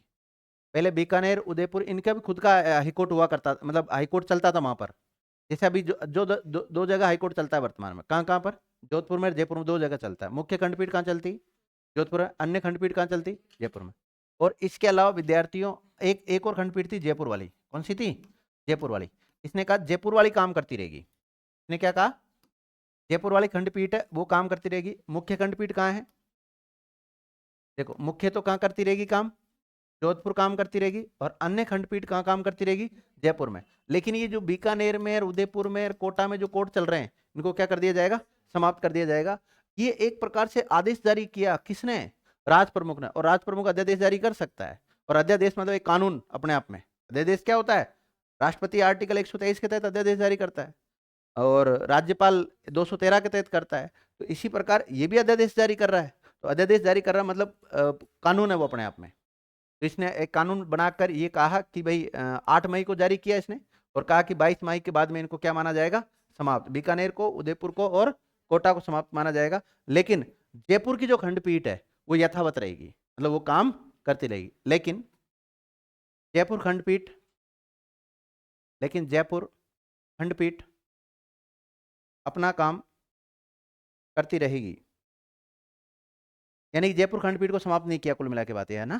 पहले बीकानेर, उदयपुर, इनका भी खुद का हाईकोर्ट हुआ करता, मतलब हाईकोर्ट चलता था वहां पर। जैसे अभी दो जगह हाईकोर्ट चलता है वर्तमान में, कहाँ कहाँ पर, जोधपुर में, जयपुर में, दो जगह चलता है। मुख्य खंडपीठ कहाँ चलती, जोधपुर में, अन्य खंडपीठ कहाँ चलती, जयपुर में। और इसके अलावा विद्यार्थियों एक और खंडपीठ थी जयपुर वाली, कौन सी थी, जयपुर वाली। इसने कहा जयपुर वाली काम करती रहेगी, इसने क्या कहा, जयपुर वाली खंडपीठ है वो काम करती रहेगी। मुख्य खंडपीठ कहाँ है, देखो मुख्य तो कहाँ करती रहेगी काम, जोधपुर काम करती रहेगी, और अन्य खंडपीठ कहाँ काम करती रहेगी, जयपुर में। लेकिन ये जो बीकानेर में और उदयपुर में और कोटा में जो कोर्ट चल रहे हैं, इनको क्या कर दिया जाएगा, समाप्त कर दिया जाएगा। ये एक प्रकार से आदेश जारी किया किसने, राज प्रमुख ने। और राज प्रमुख अध्यादेश जारी कर सकता है, और अध्यादेश मतलब एक कानून अपने आप में। अध्यादेश क्या होता है, राष्ट्रपति आर्टिकल 123 के तहत अध्यादेश जारी करता है, और राज्यपाल 213 के तहत करता है। तो इसी प्रकार ये भी अध्यादेश जारी कर रहा है। तो अध्यादेश जारी कर रहा है मतलब कानून है वो अपने आप में। तो इसने एक कानून बनाकर ये कहा कि भाई 8 मई को जारी किया इसने, और कहा कि 22 मई के बाद में इनको क्या माना जाएगा, समाप्त। बीकानेर को, उदयपुर को और कोटा को समाप्त माना जाएगा। लेकिन जयपुर की जो खंडपीठ है वो यथावत रहेगी, मतलब वो काम करती रहेगी। लेकिन जयपुर खंडपीठ, लेकिन जयपुर खंडपीठ अपना काम करती रहेगी। यानी कि जयपुर खंडपीठ को समाप्त नहीं किया, कुल मिला के बात यह है ना।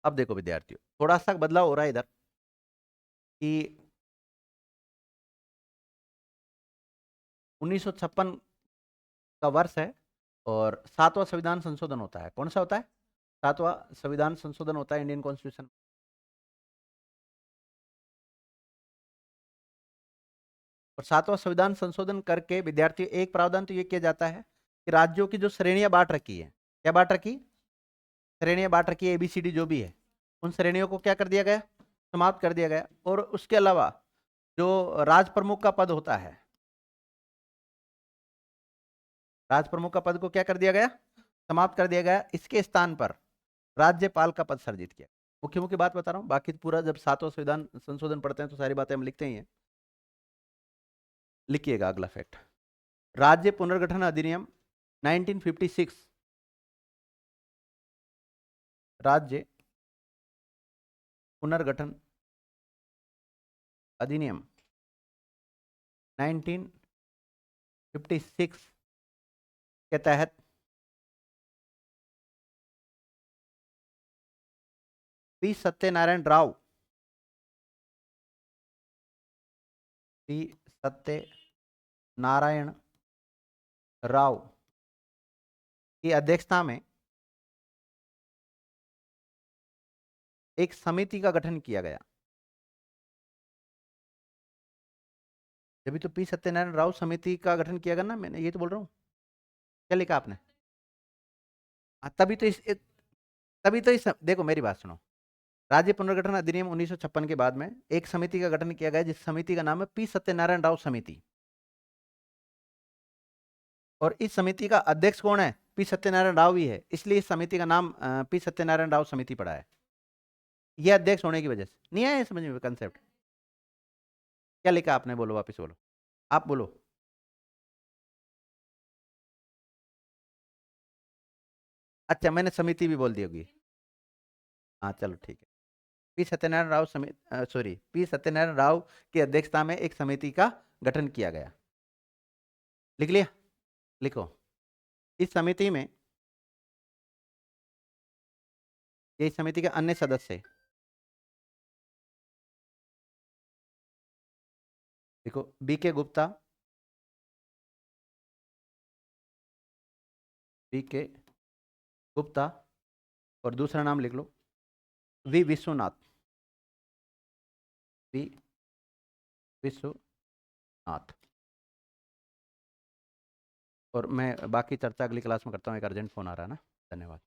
अब देखो विद्यार्थियों, थोड़ा सा बदलाव हो रहा है इधर कि 1956 का वर्ष है, और 7वां संविधान संशोधन होता है। कौन सा होता है, 7वां संविधान संशोधन होता है इंडियन कॉन्स्टिट्यूशन। और 7वां संविधान संशोधन करके विद्यार्थियों एक प्रावधान तो ये किया जाता है कि राज्यों की जो श्रेणियां बांट रखी है, क्या बांट रखी, श्रेणियां बांट रखी है, एबीसीडी जो भी है, उन श्रेणियों को क्या कर दिया गया, समाप्त कर दिया गया। और उसके अलावा जो राज प्रमुख का पद होता है, राज प्रमुख का पद को क्या कर दिया गया, समाप्त कर दिया गया। इसके स्थान पर राज्यपाल का पद सर्जित किया। मुख्य मुख्य बात बता रहा हूं, बाकी पूरा जब 7वां संविधान संशोधन पढ़ते हैं तो सारी बातें हम लिखते ही हैं। लिखिएगा अगला फैक्ट, राज्य पुनर्गठन अधिनियम 1956, राज्य पुनर्गठन अधिनियम 1956 के तहत पी सत्यनारायण राव, पी सत्यनारायण राव की अध्यक्षता में एक समिति का गठन किया गया। जब तो पी सत्यनारायण राव समिति का गठन किया गया ना, मैंने ये तो बोल रहा हूँ, क्या लिखा आपने, तभी तो इस देखो मेरी बात सुनो, राज्य पुनर्गठन अधिनियम 1956 के बाद में एक समिति का गठन किया गया, जिस समिति का नाम है पी सत्यनारायण राव समिति। और इस समिति का अध्यक्ष कौन है, पी सत्यनारायण राव ही है, इसलिए इस समिति का नाम पी सत्यनारायण राव समिति पड़ा है। यह अध्यक्ष होने की वजह से। नहीं आया समझ में कंसेप्ट, क्या लिखा आपने, बोलो वापिस बोलो, आप बोलो। अच्छा मैंने समिति भी बोल दी होगी, हाँ चलो ठीक है। पी सत्यनारायण राव समिति, सॉरी, पी सत्यनारायण राव की अध्यक्षता में एक समिति का गठन किया गया। लिख लिया, लिखो। इस समिति में, ये समिति के अन्य सदस्य, देखो बी के गुप्ता, बी के गुप्ता, और दूसरा नाम लिख लो वी विश्वनाथ, वी विश्वनाथ। और मैं बाकी चर्चा अगली क्लास में करता हूँ, एक अर्जेंट फोन आ रहा है ना। धन्यवाद।